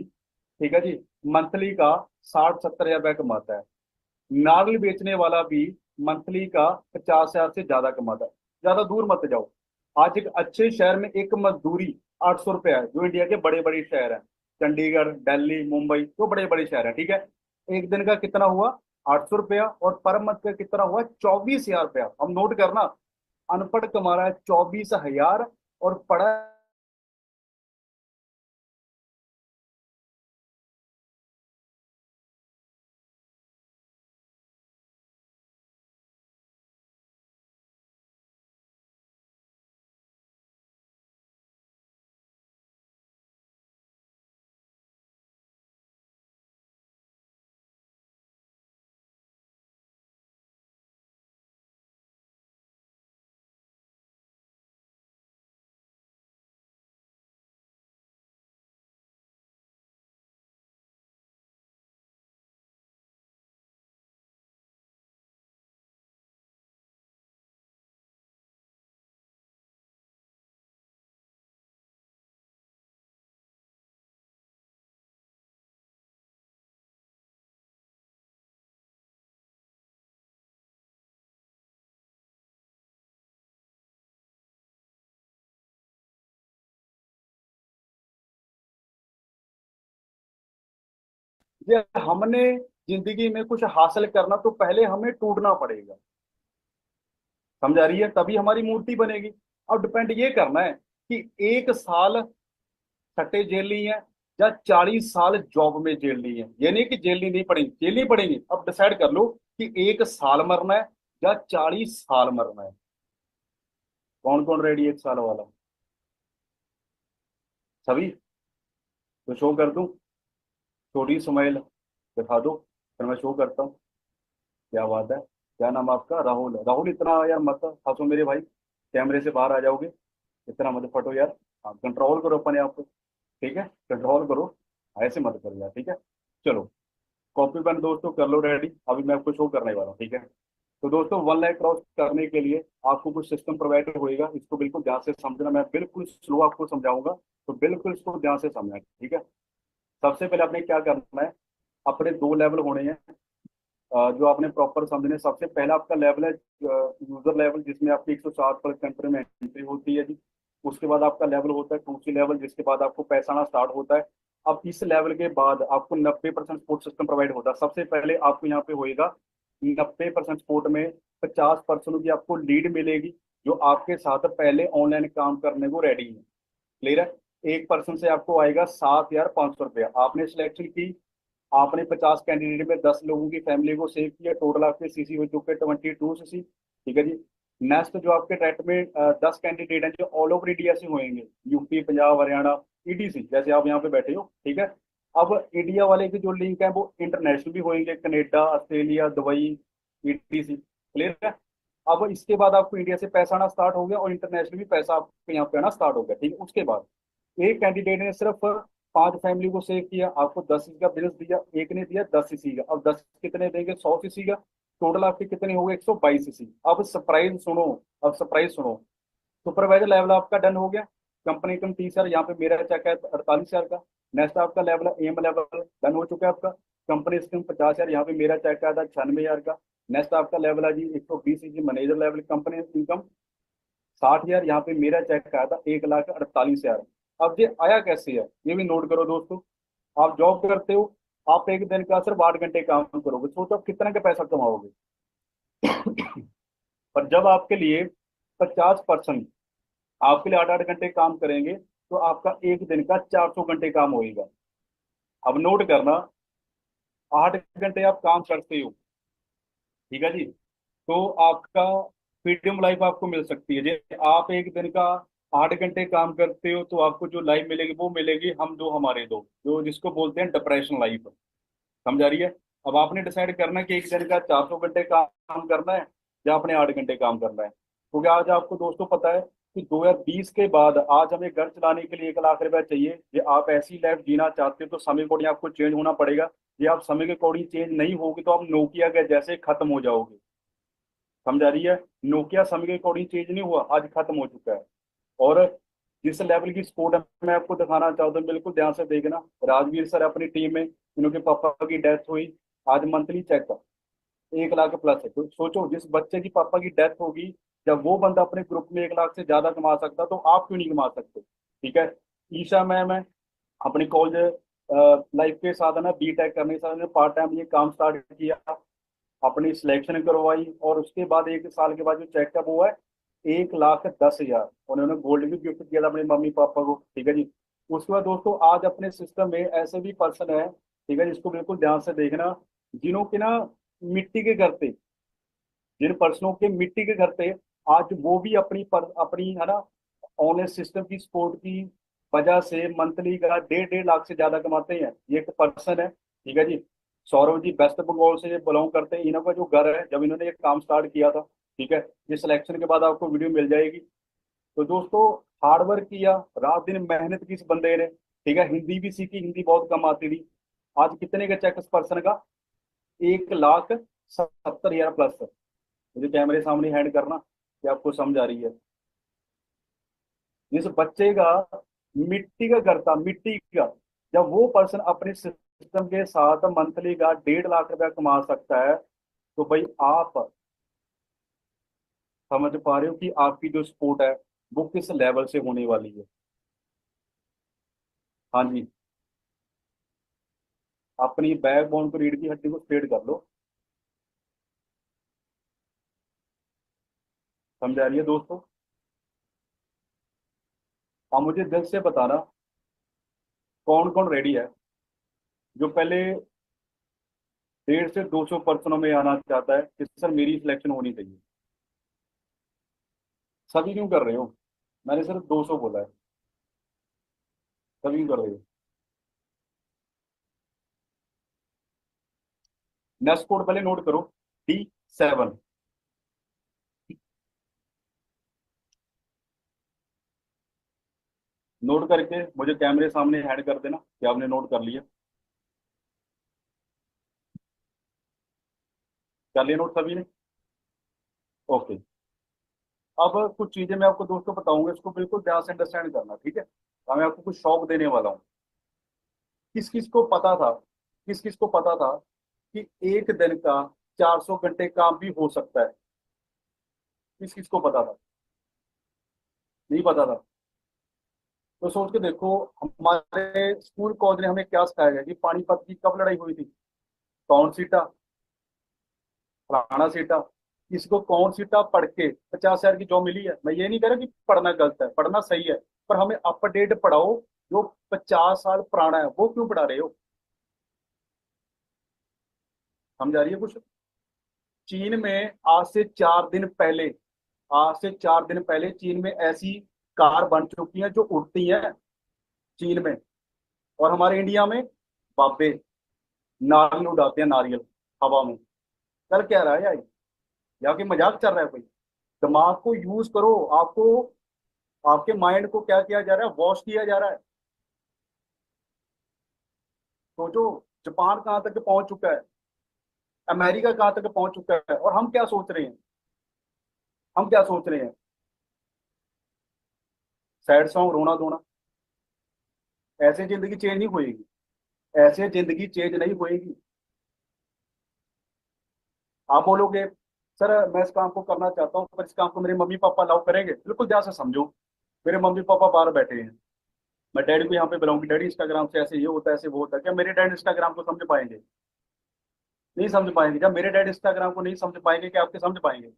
ठीक है जी, मंथली का 60 70 हजार रुपया कमाता है। नारियल बेचने वाला भी मंथली का 50 हजार से ज्यादा कमाता है। ज्यादा दूर मत जाओ। आज एक अच्छे शहर में एक मजदूरी 800 रुपया है, जो इंडिया के बड़े बड़े शहर हैं, चंडीगढ़, दिल्ली, मुंबई, तो बड़े बड़े शहर हैं, ठीक है। एक दिन का कितना हुआ? 800 रुपया। और पर मंथ का कितना हुआ? 24,000 रुपया। अब नोट करना, अनपढ़ कमा रहा है 24,000 और पढ़ा ये हमने जिंदगी में कुछ हासिल करना तो पहले हमें टूटना पड़ेगा। समझा रही है? तभी हमारी मूर्ति बनेगी। अब डिपेंड ये करना है कि 1 साल सट्टे झेलनी है या 40 साल जॉब में झेलनी है। ये नहीं कि झेलनी नहीं पड़ेगी, झेलनी पड़ेगी। अब डिसाइड कर लो कि 1 साल मरना है या 40 साल मरना है। कौन कौन रेडी 1 साल वाला? सभी? तो शो कर दूं? छोटी स्माइल दिखा दो, फिर मैं शो करता हूँ। क्या बात है? क्या नाम आपका? राहुल। राहुल इतना यार मत हंसो मेरे भाई, कैमरे से बाहर आ जाओगे। इतना मत फटो यार। हाँ, कंट्रोल करो अपने आप को। ठीक है, कंट्रोल करो। ऐसे मत करो यार, ठीक है। चलो, कॉपी पेन दोस्तों कर लो रेडी, अभी मैं आपको शो करने वाला हूँ, ठीक है। तो दोस्तों 1 लाख क्रॉस करने के लिए आपको कुछ सिस्टम प्रोवाइड होएगा, इसको बिल्कुल ध्यान से समझना। मैं बिल्कुल स्लो आपको समझाऊंगा, तो बिल्कुल इसको ध्यान से समझना, ठीक है। सबसे पहले आपने क्या करना है, अपने 2 लेवल होने हैं, जो आपने प्रॉपर समझने। सबसे पहला आपका लेवल है यूजर लेवल, जिसमें आपकी 160 पर कंट्री में एंट्री होती है जी। उसके बाद आपका लेवल होता है 2C लेवल, जिसके बाद आपको पैसा आना स्टार्ट होता है। अब इस लेवल के बाद आपको 90% सपोर्ट सिस्टम प्रोवाइड होता है। सबसे पहले आपको यहाँ पे होएगा 90% सपोर्ट में 50% की आपको लीड मिलेगी, जो आपके साथ पहले ऑनलाइन काम करने को रेडी है। क्लियर है? 1% से आपको आएगा 7,500 रुपया। आपने सिलेक्शन की, आपने 50 कैंडिडेट में 10 लोगों की फैमिली को सेव किया, टोटल आपके सीसी हो चुके 22 सीसी। ठीक है जी। नेक्स्ट जो आपके ट्रैक में 10 कैंडिडेट हैं, जो ऑल ओवर इंडिया से होंगे, यूपी, पंजाब, हरियाणा, ईटीसी, जैसे आप यहाँ पे बैठे हो, ठीक है। अब इंडिया वाले के जो लिंक है वो इंटरनेशनल भी होंगे, Canada, Australia, Dubai, etc. Clear है? अब इसके बाद आपको इंडिया से पैसा आना स्टार्ट हो गया और इंटरनेशनल भी पैसा आपको यहाँ पे आना स्टार्ट हो गया, ठीक है। उसके बाद एक कैंडिडेट ने सिर्फ 5 फैमिली को सेव किया, आपको 10 सीसी का बिजनेस दिया, एक ने दिया 10 सीसी का। अब 10 कितने देंगे? 100 सीसी का। टोटल आपके कितने हो गए? 122 सीसी। अब सरप्राइज सुनो, अब सरप्राइज सुनो। सुपरवाइजर लेवल आपका डन हो गया। कंपनी इनकम 30,000, यहाँ पे मेरा चेक है 48,000 का। नेक्स्ट आपका लेवल है एम लेवल, डन हो चुका है आपका। कंपनी इनकम 50,000, यहाँ पे मेरा चेक आया था 96,000 का। नेक्स्ट आपका लेवल है जी 120 मैनेजर लेवल, कंपनी इनकम 60,000, यहाँ पे मेरा चेक आया था 1,48,000। अब ये आया कैसे है ये भी नोट करो दोस्तों। आप जॉब करते हो, आप एक दिन का सिर्फ 8 घंटे काम करोगे, सोचो आप कितना का पैसा कमाओगे। पर जब आपके लिए 50% आपके लिए 8 8 घंटे काम करेंगे, तो आपका एक दिन का 400 घंटे काम होएगा। अब नोट करना, 8 घंटे आप काम करते हो, ठीक है जी, तो आपका फ्रीडम लाइफ आपको मिल सकती है। जैसे आप एक दिन का 8 घंटे काम करते हो, तो आपको जो लाइफ मिलेगी वो मिलेगी हम दो हमारे दो, जो जिसको बोलते हैं डिप्रेशन लाइफ। समझा रही है? अब आपने डिसाइड करना है कि एक दिन का 400 घंटे काम करना है या आपने 8 घंटे काम करना है। क्योंकि आज आपको दोस्तों पता है कि 2020 के बाद आज हमें घर चलाने के लिए 1 लाख रुपया चाहिए। ये आप ऐसी लाइफ जीना चाहते हो तो समय अकॉर्डिंग आपको चेंज होना पड़ेगा। ये आप समय के अकॉर्डिंग चेंज नहीं होगी तो आप नोकिया के जैसे खत्म हो जाओगे। समझा रही है? नोकिया समय के अकॉर्डिंग चेंज नहीं हुआ, आज खत्म हो चुका है। और जिस लेवल की सपोर्ट मैं आपको दिखाना चाहता हूँ, बिल्कुल ध्यान से देखना। राजवीर सर अपनी टीम में, इनके पापा की डेथ हुई, आज मंथली चेक 1 लाख प्लस है। तो सोचो, जिस बच्चे की पापा की डेथ होगी, जब वो बंदा अपने ग्रुप में 1 लाख से ज्यादा कमा सकता तो आप क्यों नहीं कमा सकते? ठीक है। ईशा मैम है, अपने कॉलेज लाइफ के साथ है ना, बीटेक करने के साथ पार्ट टाइम ये काम स्टार्ट किया, अपनी सिलेक्शन करवाई, और उसके बाद 1 साल के बाद जो चेकअप हुआ है, 1,10,000 उन्होंने गोल्ड भी गिफ्ट किया था अपने मम्मी पापा को। ठीक है जी। उसके बाद दोस्तों आज अपने सिस्टम में ऐसे भी पर्सन है, ठीक है, जिसको बिल्कुल ध्यान से देखना, जिन्हों के ना मिट्टी के घर थे, जिन पर्सनों के मिट्टी के घर थे, आज वो भी अपनी है ना ऑनलाइन सिस्टम की सपोर्ट की वजह से मंथली का 1.5 लाख से ज्यादा कमाते हैं। ये एक पर्सन है, ठीक है जी। सौरभ जी वेस्ट बंगाल से बिलोंग करते हैं। इन्हों का जो घर है, जब इन्होंने ये काम स्टार्ट किया था, ठीक है, ये सिलेक्शन के बाद आपको वीडियो मिल जाएगी। तो दोस्तों हार्ड वर्क किया, रात दिन मेहनत की इस बंदे ने, ठीक है, हिंदी भी सीखी, हिंदी बहुत कम आती थी। आज कितने का चेक इस पर्सन का? 1,70,000 प्लस। मुझे कैमरे सामने हैंड करना कि आपको समझ आ रही है। जिस बच्चे का मिट्टी का घर था, मिट्टी का, जब वो पर्सन अपने सिस्टम के साथ मंथली का 1.5 लाख रुपया कमा सकता है, तो भाई आप समझ पा रहे हो कि आपकी जो सपोर्ट है वो किस लेवल से होने वाली है। हाँ जी। अपनी बैकबोन को, रीढ़ की हड्डी को स्ट्रेट कर लो। समझ आ रही है दोस्तों? आप मुझे दिल से बताना, कौन कौन रेडी है जो पहले 150 से 200 पर्सनों में आना चाहता है कि सर मेरी सिलेक्शन होनी चाहिए। सभी क्यों कर रहे हो? मैंने सिर्फ 200 बोला है। सभी क्यों कर रहे हो? नेक्स्ट कोड पहले नोट करो, D7। नोट करके मुझे कैमरे सामने ऐड कर देना कि आपने नोट कर लिया। कर लिया नोट सभी ने? ओके। अब कुछ चीजें मैं आपको दोस्तों बताऊंगा, इसको बिल्कुल ध्यान से अंडरस्टैंड करना, ठीक है? तो मैं आपको कुछ शौक देने वाला हूँ। किस किस को पता था, किस किस को पता था कि एक दिन का 400 घंटे काम भी हो सकता है? किस किस को पता था? नहीं पता था? तो सोच के देखो, हमारे स्कूल कॉलेज ने हमें क्या सिखाया गया कि पानीपत की कब लड़ाई हुई थी? कौन सीटा? फलाना सीटा। किसको कौन सीटा पढ़ के 50,000 की जॉब मिली है? मैं ये नहीं कह रहा कि पढ़ना गलत है, पढ़ना सही है, पर हमें अपडेट पढ़ाओ। जो 50 साल पुराना है वो क्यों पढ़ा रहे हो? समझ आ रही है कुछ? चीन में आज से 4 दिन पहले चीन में ऐसी कार बन चुकी है जो उड़ती है, चीन में। और हमारे इंडिया में बाबे नारियल उड़ाते हैं, नारियल हवा में। चल क्या रहा है यार? यहाँ की मजाक चल रहा है कोई? दिमाग को यूज करो। आपको, आपके माइंड को क्या किया जा रहा है? वॉश किया जा रहा है। सोचो, जापान कहाँ तक पहुंच चुका है, अमेरिका कहाँ तक पहुंच चुका है, और हम क्या सोच रहे हैं? हम क्या सोच रहे हैं? सैड सॉन्ग, रोना धोना। ऐसे जिंदगी चेंज नहीं होएगी। ऐसे जिंदगी चेंज नहीं होएगी। आप बोलोगे सर मैं इस काम को करना चाहता हूँ, पर इस काम को मेरे मम्मी पापा अलाउ करेंगे? बिल्कुल ध्यान से समझो। मेरे मम्मी पापा बाहर बैठे हैं, मैं डैडी को यहाँ पे बुलाऊंगी, डैडी इंस्टाग्राम से ऐसे ये होता है, ऐसे वो होता है, क्या मेरे डैड इंस्टाग्राम को समझ पाएंगे? नहीं समझ पाएंगे। जब मेरे डैड इंस्टाग्राम को नहीं समझ पाएंगे, क्या आपके समझ पाएंगे?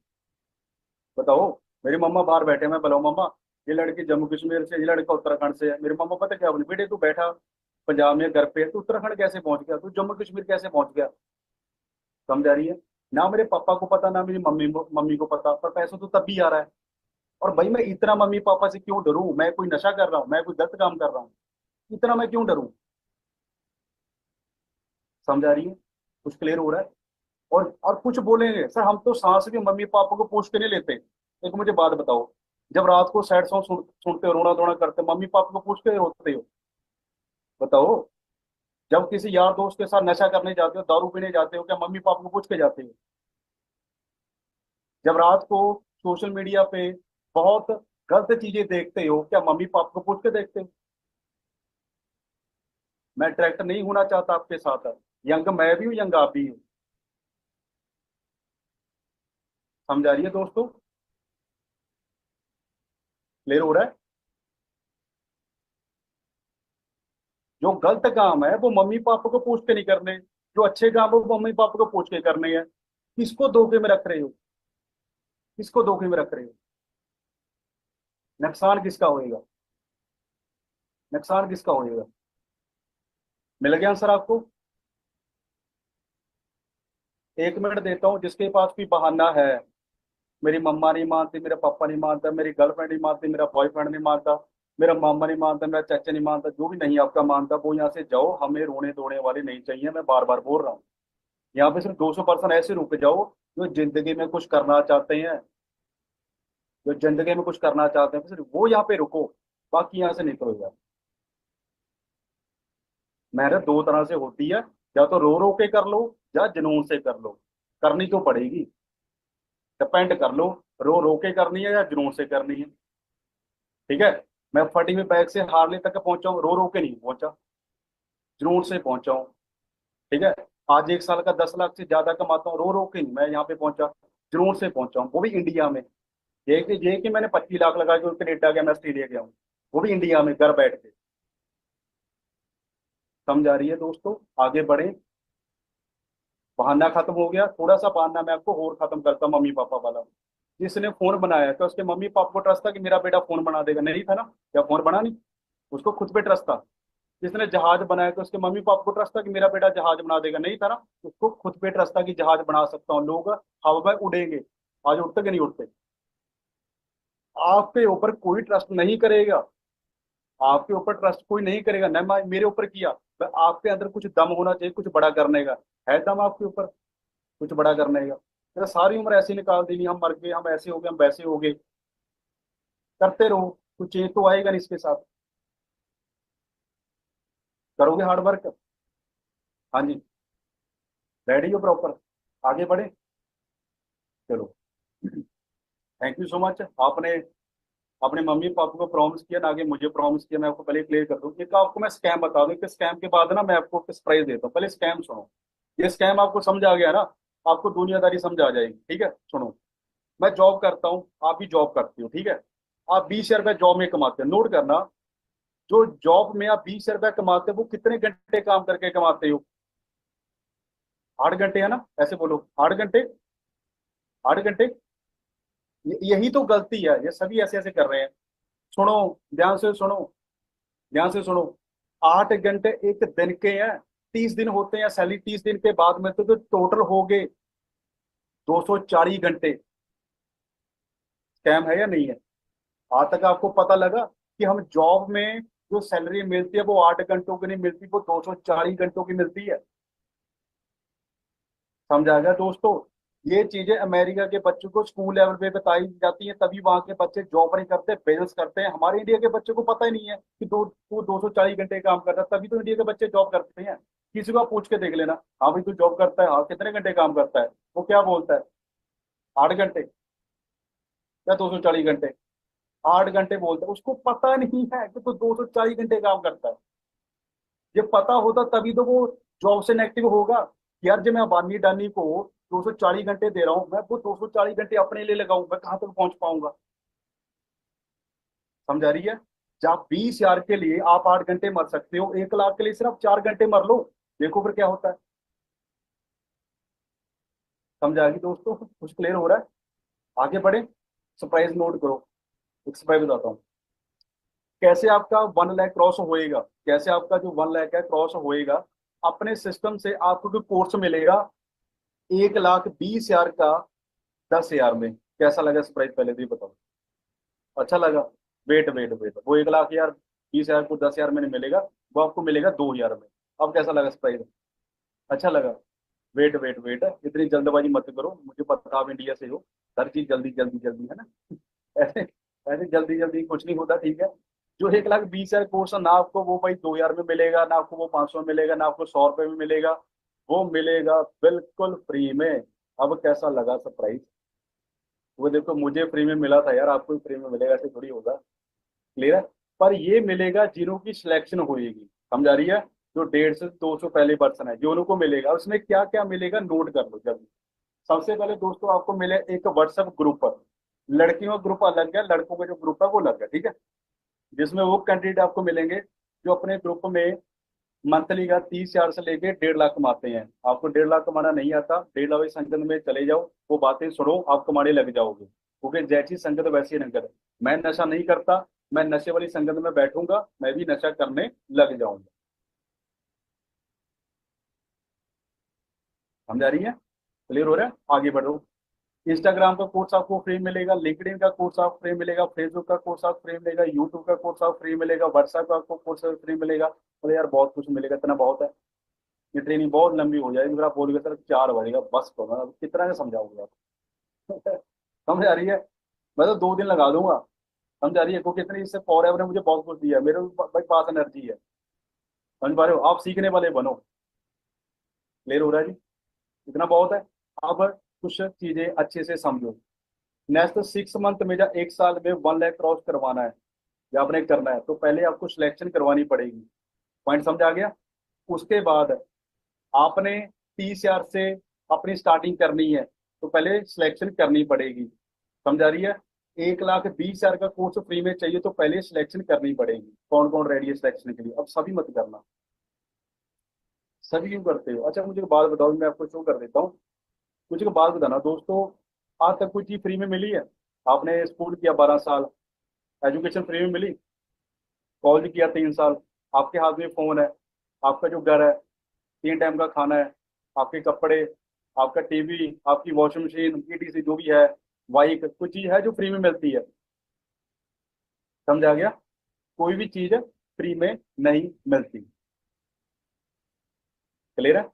बताओ। मेरी मम्मा बाहर बैठे हैं, मैं बुलाऊं मम्मा, ये लड़की जम्मू कश्मीर से, ये लड़का उत्तराखंड से है। मेरे मम्मा पता क्या बोले, बेटे तू बैठा पंजाब में घर पे, तू उत्तराखंड कैसे पहुंच गया, तू जम्मू कश्मीर कैसे पहुंच गया? समझ आ रही है? ना मेरे पापा को पता, ना मेरी मम्मी को पता, पर पैसा तो तब भी आ रहा है। और भाई मैं इतना मम्मी पापा से क्यों डरूं? मैं कोई नशा कर रहा हूँ, मैं कोई गलत काम कर रहा हूँ, इतना मैं क्यों डरूं? समझ आ रही है? कुछ क्लियर हो रहा है? और कुछ बोलेंगे सर हम तो सांस भी मम्मी पापा को पूछ के नहीं लेते। एक मुझे बात बताओ, जब रात को सैड सॉन्ग सुनते हो, रोना धोना करते हो, मम्मी पापा को पूछ के रोते हो? बताओ। जब किसी यार दोस्त के साथ नशा करने जाते हो, दारू पीने जाते हो, क्या मम्मी पापा को पूछ के जाते हो? जब रात को सोशल मीडिया पे बहुत गलत चीजें देखते हो, क्या मम्मी पापा को पूछ के देखते हो? मैं ट्रैक्टर नहीं होना चाहता आपके साथ। यंग मैं भी हूँ, यंग आप भी हूँ। समझ आ रही है दोस्तों? क्लियर हो रहा है? जो गलत काम है वो मम्मी पापा को पूछ के नहीं करने, जो अच्छे काम है वो मम्मी पापा को पूछ के करने हैं। किसको धोखे में रख रहे हो? किसको धोखे में रख रहे हो? नुकसान किसका होएगा? नुकसान किसका होएगा? मिल गया आंसर आपको? 1 मिनट देता हूँ। जिसके पास भी बहाना है, मेरी मम्मा नहीं मानती, मेरा पापा नहीं मानता, मेरी गर्लफ्रेंड नहीं मानती, मेरा बॉयफ्रेंड नहीं मानता, मेरा मामा नहीं मानता, मेरा चाचा नहीं मानता, जो भी नहीं आपका मानता वो यहाँ से जाओ, हमें रोने धोने वाले नहीं चाहिए। मैं बार बार बोल रहा हूँ, यहाँ पे सिर्फ 200% ऐसे रुक जाओ जो जिंदगी में कुछ करना चाहते हैं, जो जिंदगी में कुछ करना चाहते हैं, सिर्फ वो यहाँ पे रुको। बाकी यहाँ से निकलो यार। मेहनत दो तरह से होती है, या तो रो रो के कर लो, या जुनून से कर लो। करनी तो पड़ेगी, डिपेंड कर लो, रो रो के करनी है या जुनून से करनी है। ठीक है, मैं फटी हुई बैग से हारले तक पहुंचा हूँ, रो रो के नहीं पहुंचा, जुनून से पहुंचा हूँ। ठीक है, आज 1 साल का 10 लाख से ज्यादा कमाता हूँ, रो रो के नहीं मैं यहाँ पे पहुंचा, जुनून से पहुंचा हूँ, वो भी इंडिया में। ये कि मैंने 25 लाख लगा के कनेडा गया, मैं ऑस्ट्रेलिया गया हूँ, वो भी इंडिया में घर बैठ के। समझ आ रही है दोस्तों? आगे बढ़े। बहाना खत्म हो गया। थोड़ा सा बहाना मैं आपको और खत्म करता हूं, मम्मी पापा वाला। जिसने फोन बनाया था उसके मम्मी पापा को ट्रस्ट था कि मेरा बेटा फोन बना देगा? नहीं था ना? क्या फोन बना? नहीं। उसको खुद पे ट्रस्ट था। जिसने जहाज बनाया था उसके मम्मी पापा को ट्रस्ट था कि मेरा बेटा जहाज बना देगा? नहीं था ना? उसको खुद पे ट्रस्ट था कि जहाज बना सकता हूँ, लोग हवा में उड़ेंगे। आज उड़ते कि नहीं उड़ते? आपके ऊपर कोई ट्रस्ट नहीं करेगा, आपके ऊपर ट्रस्ट कोई नहीं करेगा ना। मेरे ऊपर किया, तो आपके अंदर कुछ दम होना चाहिए, कुछ बड़ा करने का। है दम आपके ऊपर कुछ बड़ा करने का? मेरा सारी उम्र ऐसे ही निकाल देनी, हम मर गए, हम ऐसे हो गए, हम वैसे हो गए। करते रहो, कुछ चेंज तो आएगा नहीं इसके साथ। करोगे हार्ड वर्क? हाँ जी। रेडी हो प्रॉपर? आगे बढ़े। चलो, थैंक यू सो मच। आपने अपने मम्मी पापा को प्रॉमिस किया ना, आगे मुझे प्रॉमिस किया। मैं आपको पहले क्लियर कर दूं, एक आपको मैं स्कैम बता दूं कि स्कैम के बाद ना मैं आपको सरप्राइज देता हूँ। पहले स्कैम सुनो। ये स्कैम आपको समझ आ गया ना? आपको दुनियादारी समझ आ जाएगी। ठीक है, सुनो। मैं जॉब करता हूँ, आप भी जॉब करती हो, ठीक है? आप 20 रुपए जॉब में कमाते हो, नोट करना। जो जॉब में आप 20 रुपए कमाते हो वो कितने घंटे काम करके कमाते हो? 8 घंटे, है ना? ऐसे बोलो, 8 घंटे। 8 घंटे। यही तो गलती है, ये सभी ऐसे ऐसे कर रहे हैं। सुनो, ध्यान से सुनो, ध्यान से सुनो। 8 घंटे एक दिन के हैं, 30 दिन होते हैं सैलरी, 30 दिन के बाद में तो टोटल हो गए 240 घंटे। स्कैम है या नहीं है? आज तक आपको पता लगा कि हम जॉब में जो सैलरी मिलती है वो 8 घंटों की नहीं मिलती, वो 240 घंटों की मिलती है। समझ आ गया दोस्तों? ये चीजें अमेरिका के बच्चों को स्कूल लेवल पे बताई जाती हैं, तभी वहां के बच्चे जॉब नहीं करते, बिजनेस करते हैं। हमारे इंडिया के बच्चों को पता ही नहीं है कि वो 240 घंटे काम करता है, तभी तो इंडिया के बच्चे जॉब करते हैं। किसी को आप पूछ के देख लेना, हाँ भाई तू जॉब करता है, हाँ कितने घंटे काम करता है, वो क्या बोलता है? 8 घंटे या 240 घंटे? 8 घंटे बोलता है। उसको पता नहीं है कि तू 240 घंटे काम करता है। ये पता होता तभी तो वो जॉब से नेगेटिव होगा कि यार जब मैं अबानी डानी को 240 घंटे दे रहा हूँ, मैं वो 240 घंटे अपने लिए लगाऊं, मैं कहाँ तक पहुंच पाऊंगा? समझ आ रही है? जब 20 हजार के लिए आप 8 घंटे मर सकते हो, 1 लाख के लिए सिर्फ 4 घंटे मर लो, देखो फिर क्या होता है। समझ आ गई दोस्तों? कुछ क्लियर हो रहा है? आगे बढ़े। सरप्राइज नोट करो, एक सरप्राइज बताता हूँ। कैसे आपका 1 लाख क्रॉस होएगा, कैसे आपका जो 1 लाख है क्रॉस होएगा। अपने सिस्टम से आपको जो कोर्स मिलेगा 1,20,000 का 10 हजार में। कैसा लगा सरप्राइज, पहले तो ये बताओ। अच्छा लगा? वेट वेट वेट, वो 1,20,000 को 10 हजार में नहीं मिलेगा, वो आपको मिलेगा 2 हजार में। अब कैसा लगा सरप्राइज? अच्छा लगा? वेट वेट वेट, इतनी जल्दबाजी मत करो, मुझे पता आप इंडिया से हो, हर चीज जल्दी जल्दी जल्दी, है ना? ऐसे ऐसे जल्दी जल्दी कुछ नहीं होता, ठीक है? जो 1,20,000 कोर्स है ना, आपको वो भाई 2 हजार में मिलेगा ना, आपको वो 500 में मिलेगा ना, आपको 100 रुपये में मिलेगा। वो मिलेगा बिल्कुल फ्री में। अब कैसा लगा सरप्राइज? वो देखो, मुझे फ्री में मिला था यार, आपको भी फ्री में मिलेगा, ऐसे थोड़ी होगा। क्लियर है? पर ये मिलेगा जिन्हों की सिलेक्शन होगी। समझ आ रही है? जो 150 से 200 पहले पर्सन है जो उनको मिलेगा। उसमें क्या क्या मिलेगा नोट कर लो जल्दी। सबसे पहले दोस्तों आपको मिले एक व्हाट्सएप ग्रुप। लड़कियों का ग्रुप अलग है, लड़कों का जो ग्रुप है वो अलग है, ठीक है? जिसमें वो कैंडिडेट आपको मिलेंगे जो अपने ग्रुप में मंथली का 30,000 से लेके 1.5 लाख कमाते हैं। आपको 1.5 लाख कमाना नहीं आता, 1.5 वाली संगत में चले जाओ, वो बातें सुनो, आप कमाने लग जाओगे, क्योंकि जैसी संगत वैसी रंगत। मैं नशा नहीं करता, मैं नशे वाली संगत में बैठूंगा, मैं भी नशा करने लग जाऊंगा। समझ आ रही है? क्लियर हो रहा है? आगे बढ़ो। इंस्टाग्राम का कोर्स आपको फ्री मिलेगा, लिंक्डइन का कोर्स आपको फ्री मिलेगा, फेसबुक का कोर्स आपको फ्री मिलेगा, यूट्यूब का कोर्स आपको फ्री मिलेगा, व्हाट्सएप का आपको कोर्स फ्री मिलेगा। अरे यार बहुत कुछ मिलेगा, इतना बहुत है। ये ट्रेनिंग बहुत लंबी हो जाएगी, फिर आप बोलोगे सर 4 बजेगा, बस करो ना, कितना का समझाओगे आप? समझ आ रही है? मैं तो 2 दिन लगा दूंगा। समझ आ रही है? क्योंकि इतनी इससे फॉर एवर ने मुझे बहुत कुछ दिया है, मेरे भाई पास एनर्जी है। समझ पा रहे हो? आप सीखने वाले बनो। क्लियर हो रहा है जी? इतना बहुत है। अब कुछ चीजें अच्छे से समझो। नेक्स्ट 6 मंथ में या 1 साल में 1 लाख क्रॉस करवाना है या आपने करना है, तो पहले आपको सिलेक्शन करवानी पड़ेगी। पॉइंट समझ आ गया? उसके बाद आपने 30,000 से अपनी स्टार्टिंग करनी है, तो पहले सिलेक्शन करनी पड़ेगी। समझ आ रही है? 1,20,000 का कोर्स फ्री में चाहिए, तो पहले सिलेक्शन करनी पड़ेगी। कौन कौन रेडी है सिलेक्शन के लिए? अब सभी मत करना। सभी क्यों करते हो? अच्छा मुझे एक बात बताओ, मैं आपको शो कर देता हूँ। मुझे एक बात बताना दोस्तों, आज तक कोई चीज फ्री में मिली है? आपने स्कूल किया 12 साल, एजुकेशन फ्री में मिली? कॉलेज किया 3 साल, आपके हाथ में फोन है, आपका जो घर है, 3 टाइम का खाना है, आपके कपड़े, आपका टीवी, आपकी वॉशिंग मशीन, ईटीसी जो भी है, बाइक, कुछ चीज है जो फ्री में मिलती है? समझ आ गया? कोई भी चीज फ्री में नहीं मिलती। क्लियर है?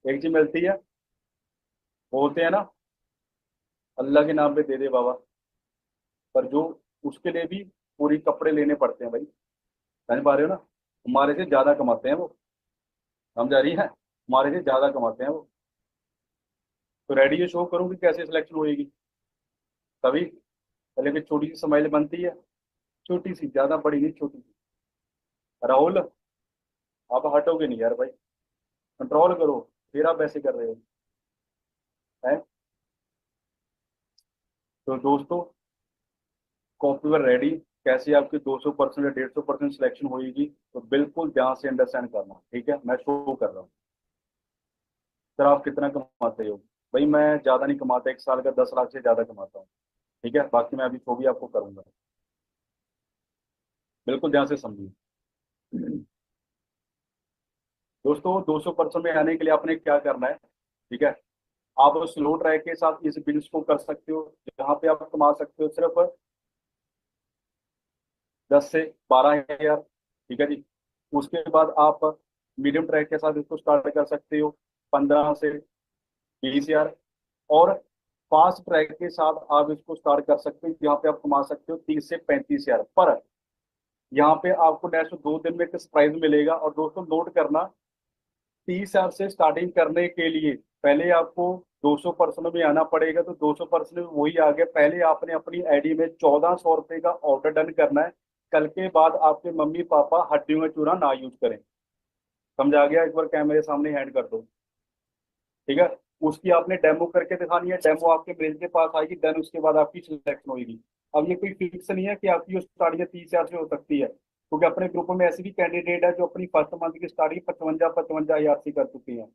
एक चीज मिलती है, बोलते हैं ना, अल्लाह के नाम पे दे दे बाबा, पर जो उसके लिए भी पूरी कपड़े लेने पड़ते हैं भाई। समझ पा रहे हो ना? हमारे से ज्यादा कमाते हैं वो। समझ आ रही है? हमारे से ज्यादा कमाते हैं वो। तो रेडी है, शो करूँ कि कैसे सिलेक्शन होएगी? तभी पहले भी छोटी सी स्माइल बनती है, छोटी सी, ज्यादा बड़ी नहीं, छोटी सी। राहुल, आप हटोगे नहीं यार भाई, कंट्रोल करो। फिर आप ऐसे कर रहे हो हैं? तो दोस्तों, कॉपी पर रेडी, कैसे आपकी 200% या 150% सिलेक्शन होगी, तो बिल्कुल ध्यान से अंडरस्टैंड करना, ठीक है? मैं शो कर रहा हूँ। सर आप कितना कमाते हो? भाई मैं ज्यादा नहीं कमाता, 1 साल का 10 लाख से ज्यादा कमाता हूँ। ठीक है, बाकी मैं अभी शो भी आपको करूंगा। बिल्कुल ध्यान से समझिए। दोस्तों 200% में आने के लिए आपने क्या करना है? ठीक है, आप स्लो ट्रैक के साथ इस बिल्स को कर सकते हो, जहाँ पे आप कमा सकते हो सिर्फ 10 से 12 हजार। ठीक है जी। उसके बाद आप मीडियम ट्रैक के साथ इसको स्टार्ट कर सकते हो 15 से 20 हजार। और फास्ट ट्रैक के साथ आप इसको स्टार्ट कर सकते हो, जहाँ पे आप कमा सकते हो 30 से 35 हजार। पर यहाँ पे आपको नेक्स्ट 2 दिन में एक सरप्राइज मिलेगा। और दोस्तों नोट करना, 30 हजार से स्टार्टिंग करने के लिए पहले आपको 200% में आना पड़ेगा। तो 200% में वही आ गया, पहले आपने अपनी आईडी में 1,400 रुपये का ऑर्डर डन करना है। कल के बाद आपके मम्मी पापा हड्डियों में चूरा ना यूज करें। समझ आ गया? एक बार कैमरे सामने हैंड कर दो। ठीक है? उसकी आपने डेमो करके दिखानी है, डेमो आपके मेल के पास आएगी, देन उसके बाद आपकी सिलेक्शन होगी। अब ये कोई फिक्स नहीं है कि आपकी स्टार्टिंग 30 हजार से हो सकती है, क्योंकि अपने ग्रुप में ऐसे भी कैंडिडेट है जो अपनी फर्स्ट मंथ की स्टार्टिंग 55-55 हजार से कर चुके हैं।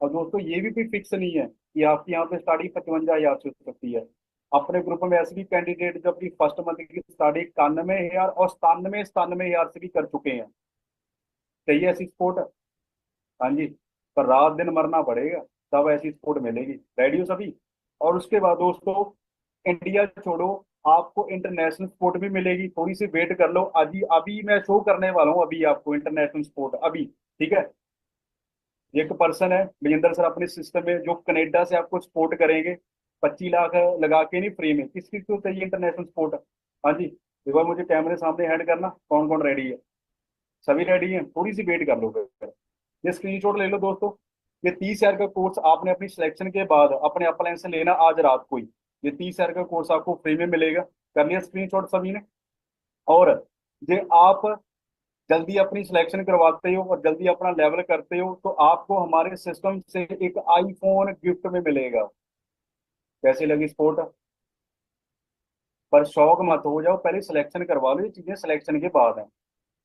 और दोस्तों ये भी कोई फिक्स नहीं है कि आपकी यहाँ पे स्टार्टिंग 55 हजार से हो सकती है। अपने ग्रुप में ऐसे भी कैंडिडेट जो अपनी फर्स्ट मंथ की स्टार्टिंग 91 हजार और 97 97 हजार से भी कर चुके हैं। चाहिए ऐसी सपोर्ट? हाँ जी। पर रात दिन मरना पड़ेगा, तब ऐसी सपोर्ट मिलेगी। रेडी हो सभी? और उसके बाद दोस्तों, इंडिया छोड़ो, आपको इंटरनेशनल सपोर्ट भी मिलेगी। थोड़ी सी वेट कर लो, अभी अभी मैं शो करने वाला हूँ अभी आपको इंटरनेशनल सपोर्ट अभी। ठीक है? एक पर्सन है विजेंद्र सर अपने सिस्टम में, जो कनेडा से आपको सपोर्ट करेंगे 25 लाख लगा के, नहीं फ्री में। किस किस को चाहिए इंटरनेशनल सपोर्ट? हाँ जी, एक बार मुझे कैमरे सामने हेड करना, कौन कौन रेडी है? सभी रेडी हैं? थोड़ी सी वेट कर लो फिर। ये स्क्रीनशॉट ले लो दोस्तों। ये 30 हजार का कोर्स आपने अपनी सिलेक्शन के बाद अपने अपलाइन से लेना आज रात को ही। ये 30 हजार का कोर्स आपको फ्री में मिलेगा। कर लिया स्क्रीनशॉट सभी ने? और ये आप जल्दी अपनी सिलेक्शन करवाते हो और जल्दी अपना लेवल करते हो, तो आपको हमारे सिस्टम से एक आईफोन गिफ्ट में मिलेगा। कैसी लगी स्पोर्ट? पर शौक मत हो जाओ, पहले सिलेक्शन करवा लो, ये चीजें सिलेक्शन के बाद है।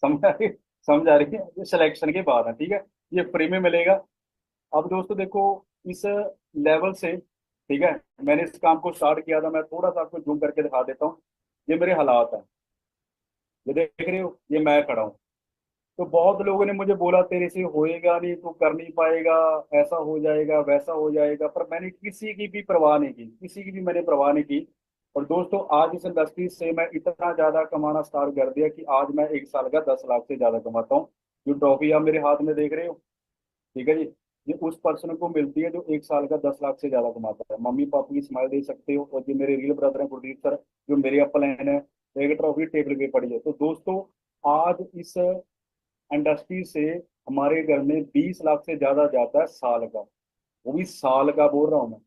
समझ आ रही? समझ आ रही है, ये सिलेक्शन के बाद है, ठीक है। ये फ्री में मिलेगा। अब दोस्तों देखो, इस लेवल से, ठीक है, मैंने इस काम को स्टार्ट किया था। मैं थोड़ा सा आपको जूम करके दिखा देता हूँ। ये मेरे हालात हैं, ये देख रहे हो, ये मैं खड़ा हूँ। तो बहुत लोगों ने मुझे बोला तेरे से होएगा नहीं, तू कर नहीं पाएगा, ऐसा हो जाएगा वैसा हो जाएगा, पर मैंने किसी की भी परवाह नहीं की, किसी की भी मैंने परवाह नहीं की। और दोस्तों आज इस इंडस्ट्री से मैं इतना ज्यादा कमाना स्टार्ट कर दिया कि आज मैं एक साल का 10 लाख से ज्यादा कमाता हूँ। जो ट्रॉफी आप मेरे हाथ में देख रहे हो, ठीक है जी, ये उस पर्सन को मिलती है जो एक साल का 10 लाख से ज्यादा कमाता है। मम्मी पापा की स्माइल देख सकते हो, और जो मेरे रियल ब्रदर हैं गुरदीप सर, जो मेरे अप्पल है, एक ट्रॉफी टेबल पे पड़ी है। तो दोस्तों आज इस इंडस्ट्री से हमारे घर में 20 लाख से ज्यादा जाता है साल का। वो भी साल का बोल रहा हूँ मैं,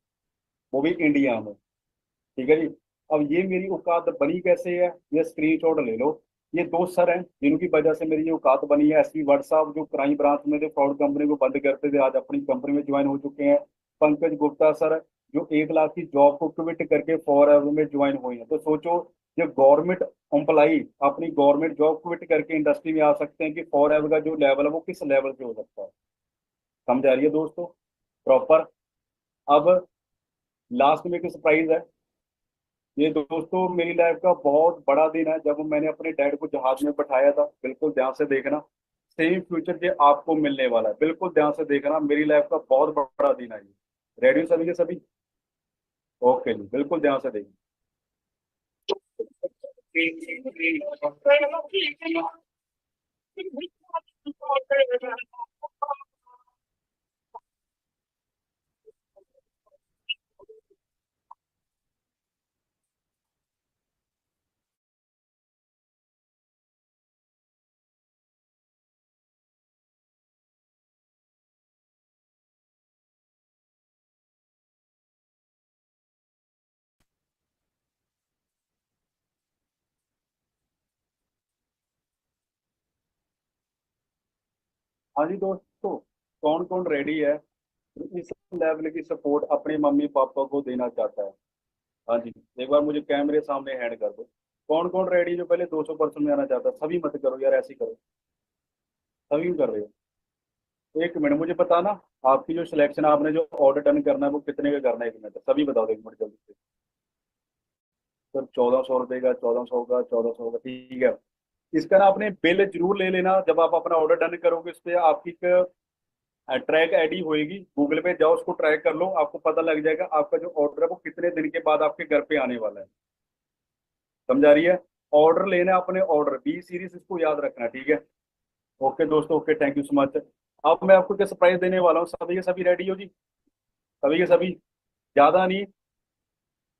वो भी इंडिया में, ठीक है जी। अब ये मेरी औकात बनी कैसे है, ये स्क्रीनशॉट ले लो। ये दो सर हैं जिनकी वजह से मेरी ये औकात बनी है। एसपी भट्ट साहब जो क्राइम ब्रांच में थे, फ्रॉड कंपनी को बंद करते थे, आज अपनी कंपनी में ज्वाइन हो चुके हैं। पंकज गुप्ता सर जो 1 लाख की जॉब को क्विट करके फॉर एवर में ज्वाइन हुए हैं। तो सोचो, जो गवर्नमेंट एम्प्लाई अपनी गवर्नमेंट जॉब क्विट करके इंडस्ट्री में आ सकते हैं, कि फॉर एवर का जो लेवल है वो किस लेवल पे हो सकता है। समझ आ रही है दोस्तों, प्रॉपर। अब लास्ट में एक सरप्राइज है। ये दोस्तों मेरी लाइफ का बहुत बड़ा दिन है, जब मैंने अपने डैड को जहाज में बैठाया था। बिल्कुल ध्यान से देखना, सेम फ्यूचर जो आपको मिलने वाला है, बिल्कुल ध्यान से देखना। मेरी लाइफ का बहुत बड़ा दिन है ये। रेडियो सभी के सभी, ओके जी, बिल्कुल ध्यान से देखना। हाँ जी दोस्तों, कौन कौन रेडी है इस लेवल की सपोर्ट अपने मम्मी पापा को देना चाहता है? हाँ जी, एक बार मुझे कैमरे सामने हैंड कर दो। कौन कौन रेडी जो पहले 200% में आना चाहता है? सभी मत करो यार, ऐसे ही करो। सभी क्यों कर रहे हो? 1 मिनट मुझे बताना, आपकी जो सिलेक्शन, आपने जो ऑर्डर डन करना है वो कितने का करना है? 1 मिनट सभी बताओ, 1 मिनट जल्दी से। सर 1400 रुपये का, 1400 का, 1400 का, ठीक है। इसका ना आपने बिल जरूर ले लेना। जब आप अपना ऑर्डर डन करोगे, उस पर आपकी एक ट्रैक आईडी होएगी, गूगल पे जाओ, उसको ट्रैक कर लो, आपको पता लग जाएगा आपका जो ऑर्डर है वो कितने दिन के बाद आपके घर पे आने वाला है। समझा रही है? ऑर्डर लेना है अपने, ऑर्डर बी सीरीज, इसको याद रखना, ठीक है। ओके दोस्तों, okay, thank you so much. अब मैं आपको क्या सरप्राइज देने वाला हूँ, सभी के सभी रेडी हो जी? सभी के सभी, ज्यादा नहीं,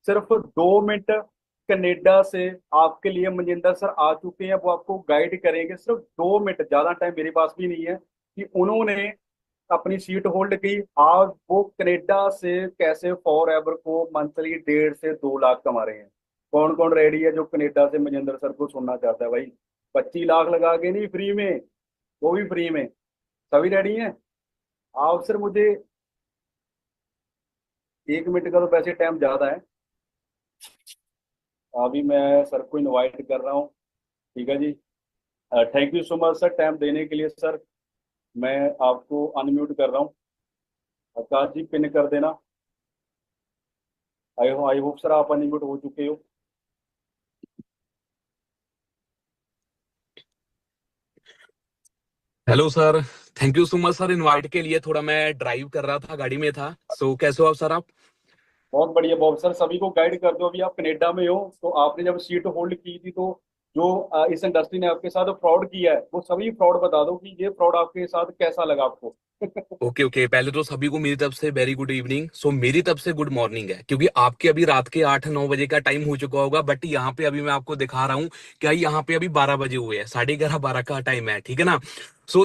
सिर्फ 2 मिनट। कनेडा से आपके लिए मनजिंदर सर आ चुके हैं, वो आपको गाइड करेंगे। सिर्फ 2 मिनट, ज्यादा टाइम मेरे पास भी नहीं है, कि उन्होंने अपनी सीट होल्ड की। आज वो कनेडा से कैसे फॉर एवर को मंथली 1.5 से 2 लाख कमा रहे हैं। कौन कौन रेडी है जो कनेडा से मनजिंदर सर को सुनना चाहता है भाई? 25 लाख लगा के नहीं, फ्री में, वो भी फ्री में। सभी रेडी हैं? आप सर मुझे 1 मिनट का तो वैसे टाइम ज्यादा है। अभी मैं सर को इनवाइट कर रहा हूँ, ठीक है जी। Thank you so much sir, time देने के लिए सर। मैं आपको अनम्यूट कर रहा हूँ। आकाश जी पिन कर देना। आई होप सर आप अनम्यूट हो चुके हो। Hello sir. Thank you so much sir invite के लिए। थोड़ा मैं ड्राइव कर रहा था, गाड़ी में था। कैसे हो आप सर? आप बहुत बढ़िया बहुत सर, सभी को गाइड कर दो। अभी आप कनेडा में हो, तो आपने जब सीट होल्ड की थी, तो जो इस इंडस्ट्री ने आपके साथ फ्रॉड किया है, वो सभी फ्रॉड बता दो कि ये फ्रॉड आपके साथ कैसा लगा आपको। ओके ओके, पहले तो सभी को मेरी तरफ से वेरी गुड इवनिंग। मेरी तरफ से गुड मॉर्निंग है, क्योंकि आपके अभी रात के 8-9 बजे का टाइम हो चुका होगा, बट यहाँ पे अभी मैं आपको दिखा रहा हूँ क्या, यहाँ पे अभी 12 बजे हुए हैं, 11:30-12 का टाइम है, ठीक है ना।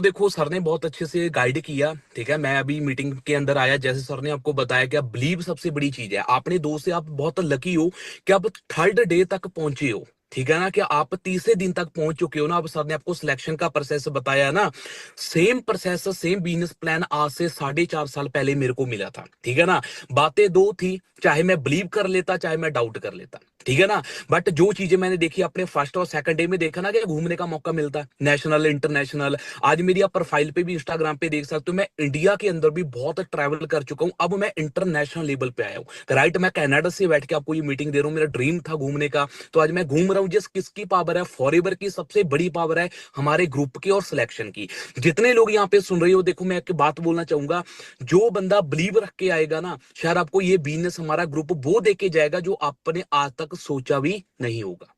देखो, सर ने बहुत अच्छे से गाइड किया, ठीक है। मैं अभी मीटिंग के अंदर आया, जैसे सर ने आपको बताया कि बिलीव सबसे बड़ी चीज है। आपने दो से आप बहुत लकी हो कि आप थर्ड डे तक पहुंचे हो, ठीक है ना, कि आप तीसरे दिन तक पहुंच चुके हो ना। अब सर ने आपको सिलेक्शन का प्रोसेस बताया है ना, same process same business plan आज से 4.5 साल पहले मेरे को मिला था, ठीक है ना। बातें दो थी, चाहे मैं बिलीव कर लेता चाहे मैं डाउट कर लेता। ठीक है ना। बट जो चीजें मैंने देखी अपने फर्स्ट और सेकंड डे में, देखा ना कि घूमने का मौका मिलता है, नेशनल इंटरनेशनल। आज मेरी आप प्रोफाइल पे भी इंस्टाग्राम पे देख सकते हो, मैं इंडिया के अंदर भी बहुत ट्रैवल कर चुका हूं, अब मैं इंटरनेशनल लेवल पे आया हूं। राइट, मैं कनाडा से बैठ के आपको ये मीटिंग दे रहा हूं, मेरा ड्रीम था घूमने का, तो आज मैं घूम रहा हूं। जिस किसकी पावर है, फॉरएवर की सबसे बड़ी पावर है हमारे ग्रुप की और सिलेक्शन की। जितने लोग यहाँ पे सुन रहे हो, देखो मैं एक बात बोलना चाहूंगा, जो बंदा बिलीव रख के आएगा ना, शायद आपको ये बिजनेस हमारा ग्रुप वो देके जाएगा जो आपने आज तक सोचा भी नहीं होगा।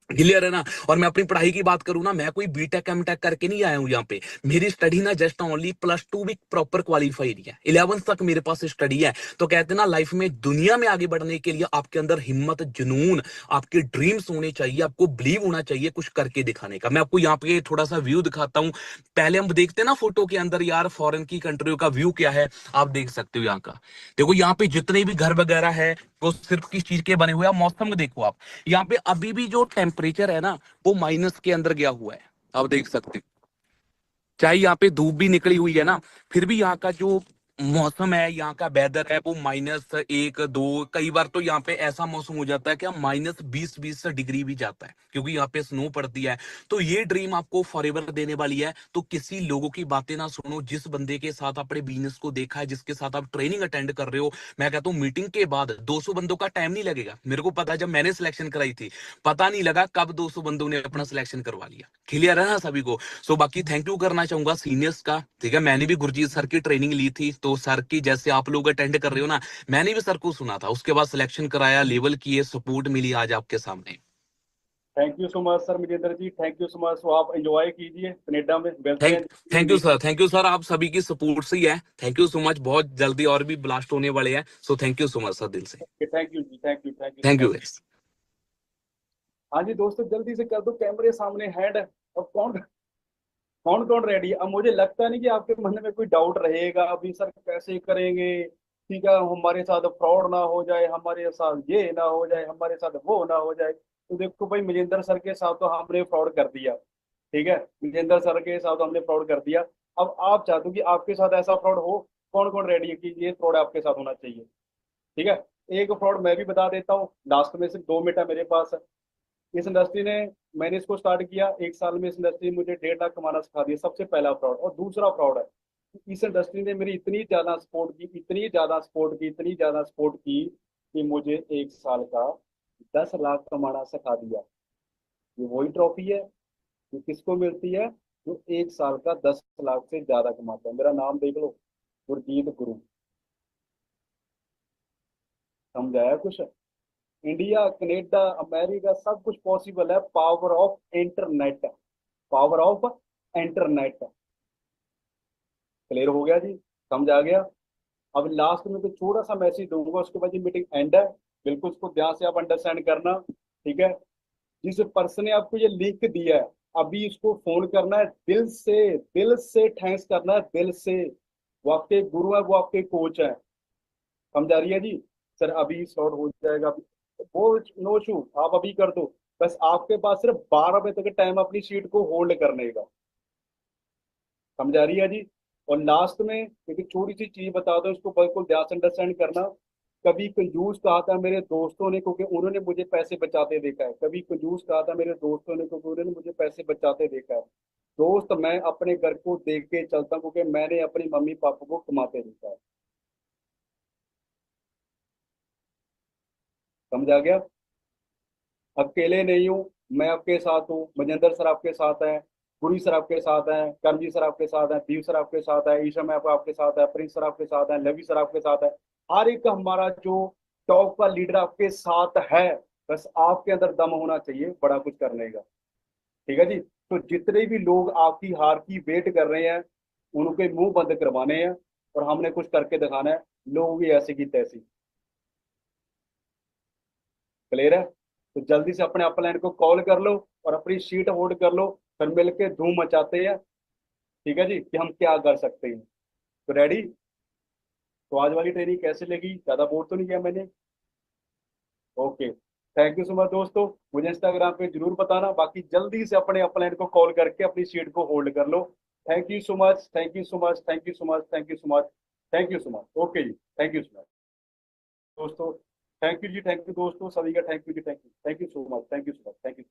क्लियर है ना। और मैं अपनी पढ़ाई की बात करूं ना, मैं कोई बीटेक एमटेक करके नहीं आया हूं यहाँ पे। मेरी स्टडी ना जस्ट ओनली +2 भी प्रॉपर क्वालिफाई नहीं है, 11th तक मेरे पास स्टडी है। तो कहते हैं ना, लाइफ में दुनिया में आगे बढ़ने के लिए आपके अंदर हिम्मत, जुनून, आपके ड्रीम्स होने चाहिए, आपको बिलीव होना चाहिए कुछ करके दिखाने का। मैं आपको यहाँ पे थोड़ा सा व्यू दिखाता हूँ। पहले हम देखते हैं ना फोटो के अंदर यार, फॉरेन की कंट्रियों का व्यू क्या है, आप देख सकते हो यहाँ का। देखो यहाँ पे जितने भी घर वगैरह है वो सिर्फ किस चीज के बने हुए हैं, मौसम देखो आप। यहाँ पे अभी भी जो टेम्परेचर है ना, वो माइनस के अंदर गया हुआ है, आप देख सकते हो। चाहे यहाँ पे धूप भी निकली हुई है ना, फिर भी यहाँ का जो मौसम है, यहाँ का वेदर है, वो -1 2, कई बार तो यहाँ पे ऐसा मौसम हो जाता है कि -20 20 डिग्री भी जाता है, क्योंकि यहाँ पे स्नो पड़ती है। तो ये ड्रीम आपको फॉरएवर देने वाली है। तो किसी लोगों की बातें ना सुनो। जिस बंदे के साथ अपने बिजनेस को देखा है, जिसके साथ आप ट्रेनिंग अटेंड कर रहे हो, मैं कहता हूँ मीटिंग के बाद 200 बंदों का टाइम नहीं लगेगा। मेरे को पता है, जब मैंने सिलेक्शन कराई थी, पता नहीं लगा कब 200 बंदों ने अपना सिलेक्शन करवा लिया। क्लियर है ना सभी को। सो बाकी थैंक यू करना चाहूंगा सीनियर्स का। ठीक है, मैंने भी गुरजीत सर की ट्रेनिंग ली थी, तो सर की जैसे आप लोग अटेंड कर रहे हो ना, मैंने भी सर को सुना था, उसके बाद सिलेक्शन कराया, लेवल किए, सपोर्ट मिली आज आपके सामने। Thank you so much sir Mijendra ji, thank you so much. तो आप एंजॉय कीजिए कनेडा में, मिलते थैंक हैं thank you sir, thank you sir, आप सभी की सपोर्ट से ही है। थैंक यू सो मच, बहुत जल्दी और भी ब्लास्ट होने वाले हैं। So thank you so much sir, दिल से थैंक यू जी, thank you, thank you so thank you. Much. हाँ जी दोस्तों, जल्दी से कर दो, कैमरे सामने हैंड। अब कौन कौन कौन रेडी है? अब मुझे लगता नहीं कि आपके मन में कोई डाउट रहेगा अभी, सर कैसे करेंगे, ठीक है, हमारे साथ फ्रॉड ना हो जाए, हमारे साथ ये ना हो जाए, हमारे साथ वो ना हो जाए। तो देखो भाई, मजेंद्र सर के साथ तो हमने फ्रॉड कर दिया, ठीक है, मजेंद्र सर के साथ तो हमने फ्रॉड कर दिया। अब आप चाहते हो कि आपके साथ ऐसा फ्रॉड हो, कौन कौन रेडी है कि ये फ्रॉड आपके साथ होना चाहिए? ठीक है, एक फ्रॉड मैं भी बता देता हूँ, लास्ट में सिर्फ 2 मिनट है मेरे पास। इस इंडस्ट्री ने, मैंने इसको स्टार्ट किया 1 साल में, इस इंडस्ट्री ने मुझे 1.5 लाख कमाना सिखा दिया, सबसे पहला फ्रॉड। और दूसरा फ्रॉड है कि इस इंडस्ट्री ने मेरी इतनी ज्यादा सपोर्ट की, इतनी ज्यादा सपोर्ट की, इतनी ज्यादा सपोर्ट की कि मुझे 1 साल का 10 लाख कमाना सिखा दिया। ये वही ट्रॉफी है जो किसको मिलती है, जो 1 साल का 10 लाख से ज्यादा कमाता है। मेरा नाम देख लो, गुरजीत गुरु। समझाया कुछ? इंडिया, कनेडा, अमेरिका, सब कुछ पॉसिबल है, power of internet, power of internet. Clear हो गया जी? समझ आ गया? अब लास्ट में तो छोटा सा मैसेज दूंगा, उसके बाद ये मीटिंग एंड है। बिल्कुल उसको ध्यान से आप अंडरस्टैंड करना, ठीक है। जिस पर्सन ने आपको ये लिंक दिया है, अभी इसको फोन करना है, दिल से, दिल से थैंक्स करना है, दिल से। वो आपके गुरु है, वो आपके कोच है। समझ आ रही है जी? सर अभी सॉर्ट हो जाएगा, अभी वो नो इशू, आप अभी कर दो। बस आपके पास सिर्फ 12 बजे तक टाइम अपनी सीट को होल्ड करने का। समझ आ रही है जी? और लास्ट में एक छोटी सी चीज बता दो, इसको बिल्कुल ध्यान से अंडरस्टैंड करना। कभी कंजूस कहा था मेरे दोस्तों ने, क्योंकि उन्होंने मुझे पैसे बचाते देखा है। कभी कंजूस कहा था मेरे दोस्तों ने, क्योंकि उन्होंने मुझे पैसे बचाते देखा है। दोस्त, मैं अपने घर को देख के चलता हूँ, क्योंकि मैंने अपनी मम्मी पापा को कमाते देखा है। समझ आ गया? अकेले नहीं हूँ, मैं आपके साथ हूँ, मजेंद्र सर आपके साथ हैं, गुरी सर आपके साथ हैं, करमजी सर आपके साथ हैं, दीप सर आपके साथ है, ईशा मैम आपके साथ है, प्रिंस सर आपके साथ है, लवी सर आपके साथ है। हर एक हमारा जो टॉप का लीडर आपके साथ है। बस आपके अंदर दम होना चाहिए बड़ा कुछ करने का। ठीक है जी? तो जितने भी लोग आपकी हार की वेट कर रहे हैं, उनके मुंह बंद करवाने हैं, और हमने कुछ करके दिखाना है। लोग भी ऐसे की तैसी। क्लियर है? तो जल्दी से अपने अपलाइन को कॉल कर लो और अपनी सीट होल्ड कर लो, फिर मिलके धूम मचाते हैं। ठीक है जी, कि हम क्या कर सकते हैं। तो रेडी? तो आज वाली ट्रेनिंग कैसे लगी? ज्यादा बोर तो नहीं किया मैंने? Okay, thank you so much दोस्तों। मुझे इंस्टाग्राम पे जरूर बताना, बाकी जल्दी से अपने अपलाइन को कॉल करके अपनी सीट को होल्ड कर लो। Thank you so much, thank you so much, thank you so much, thank you so much, thank you so much. Okay जी, थैंक यू सो मच दोस्तों। थैंक यू जी, थैंक यू दोस्तों, सभी का थैंक यू जी, thank you so much, thank you so much, thank you.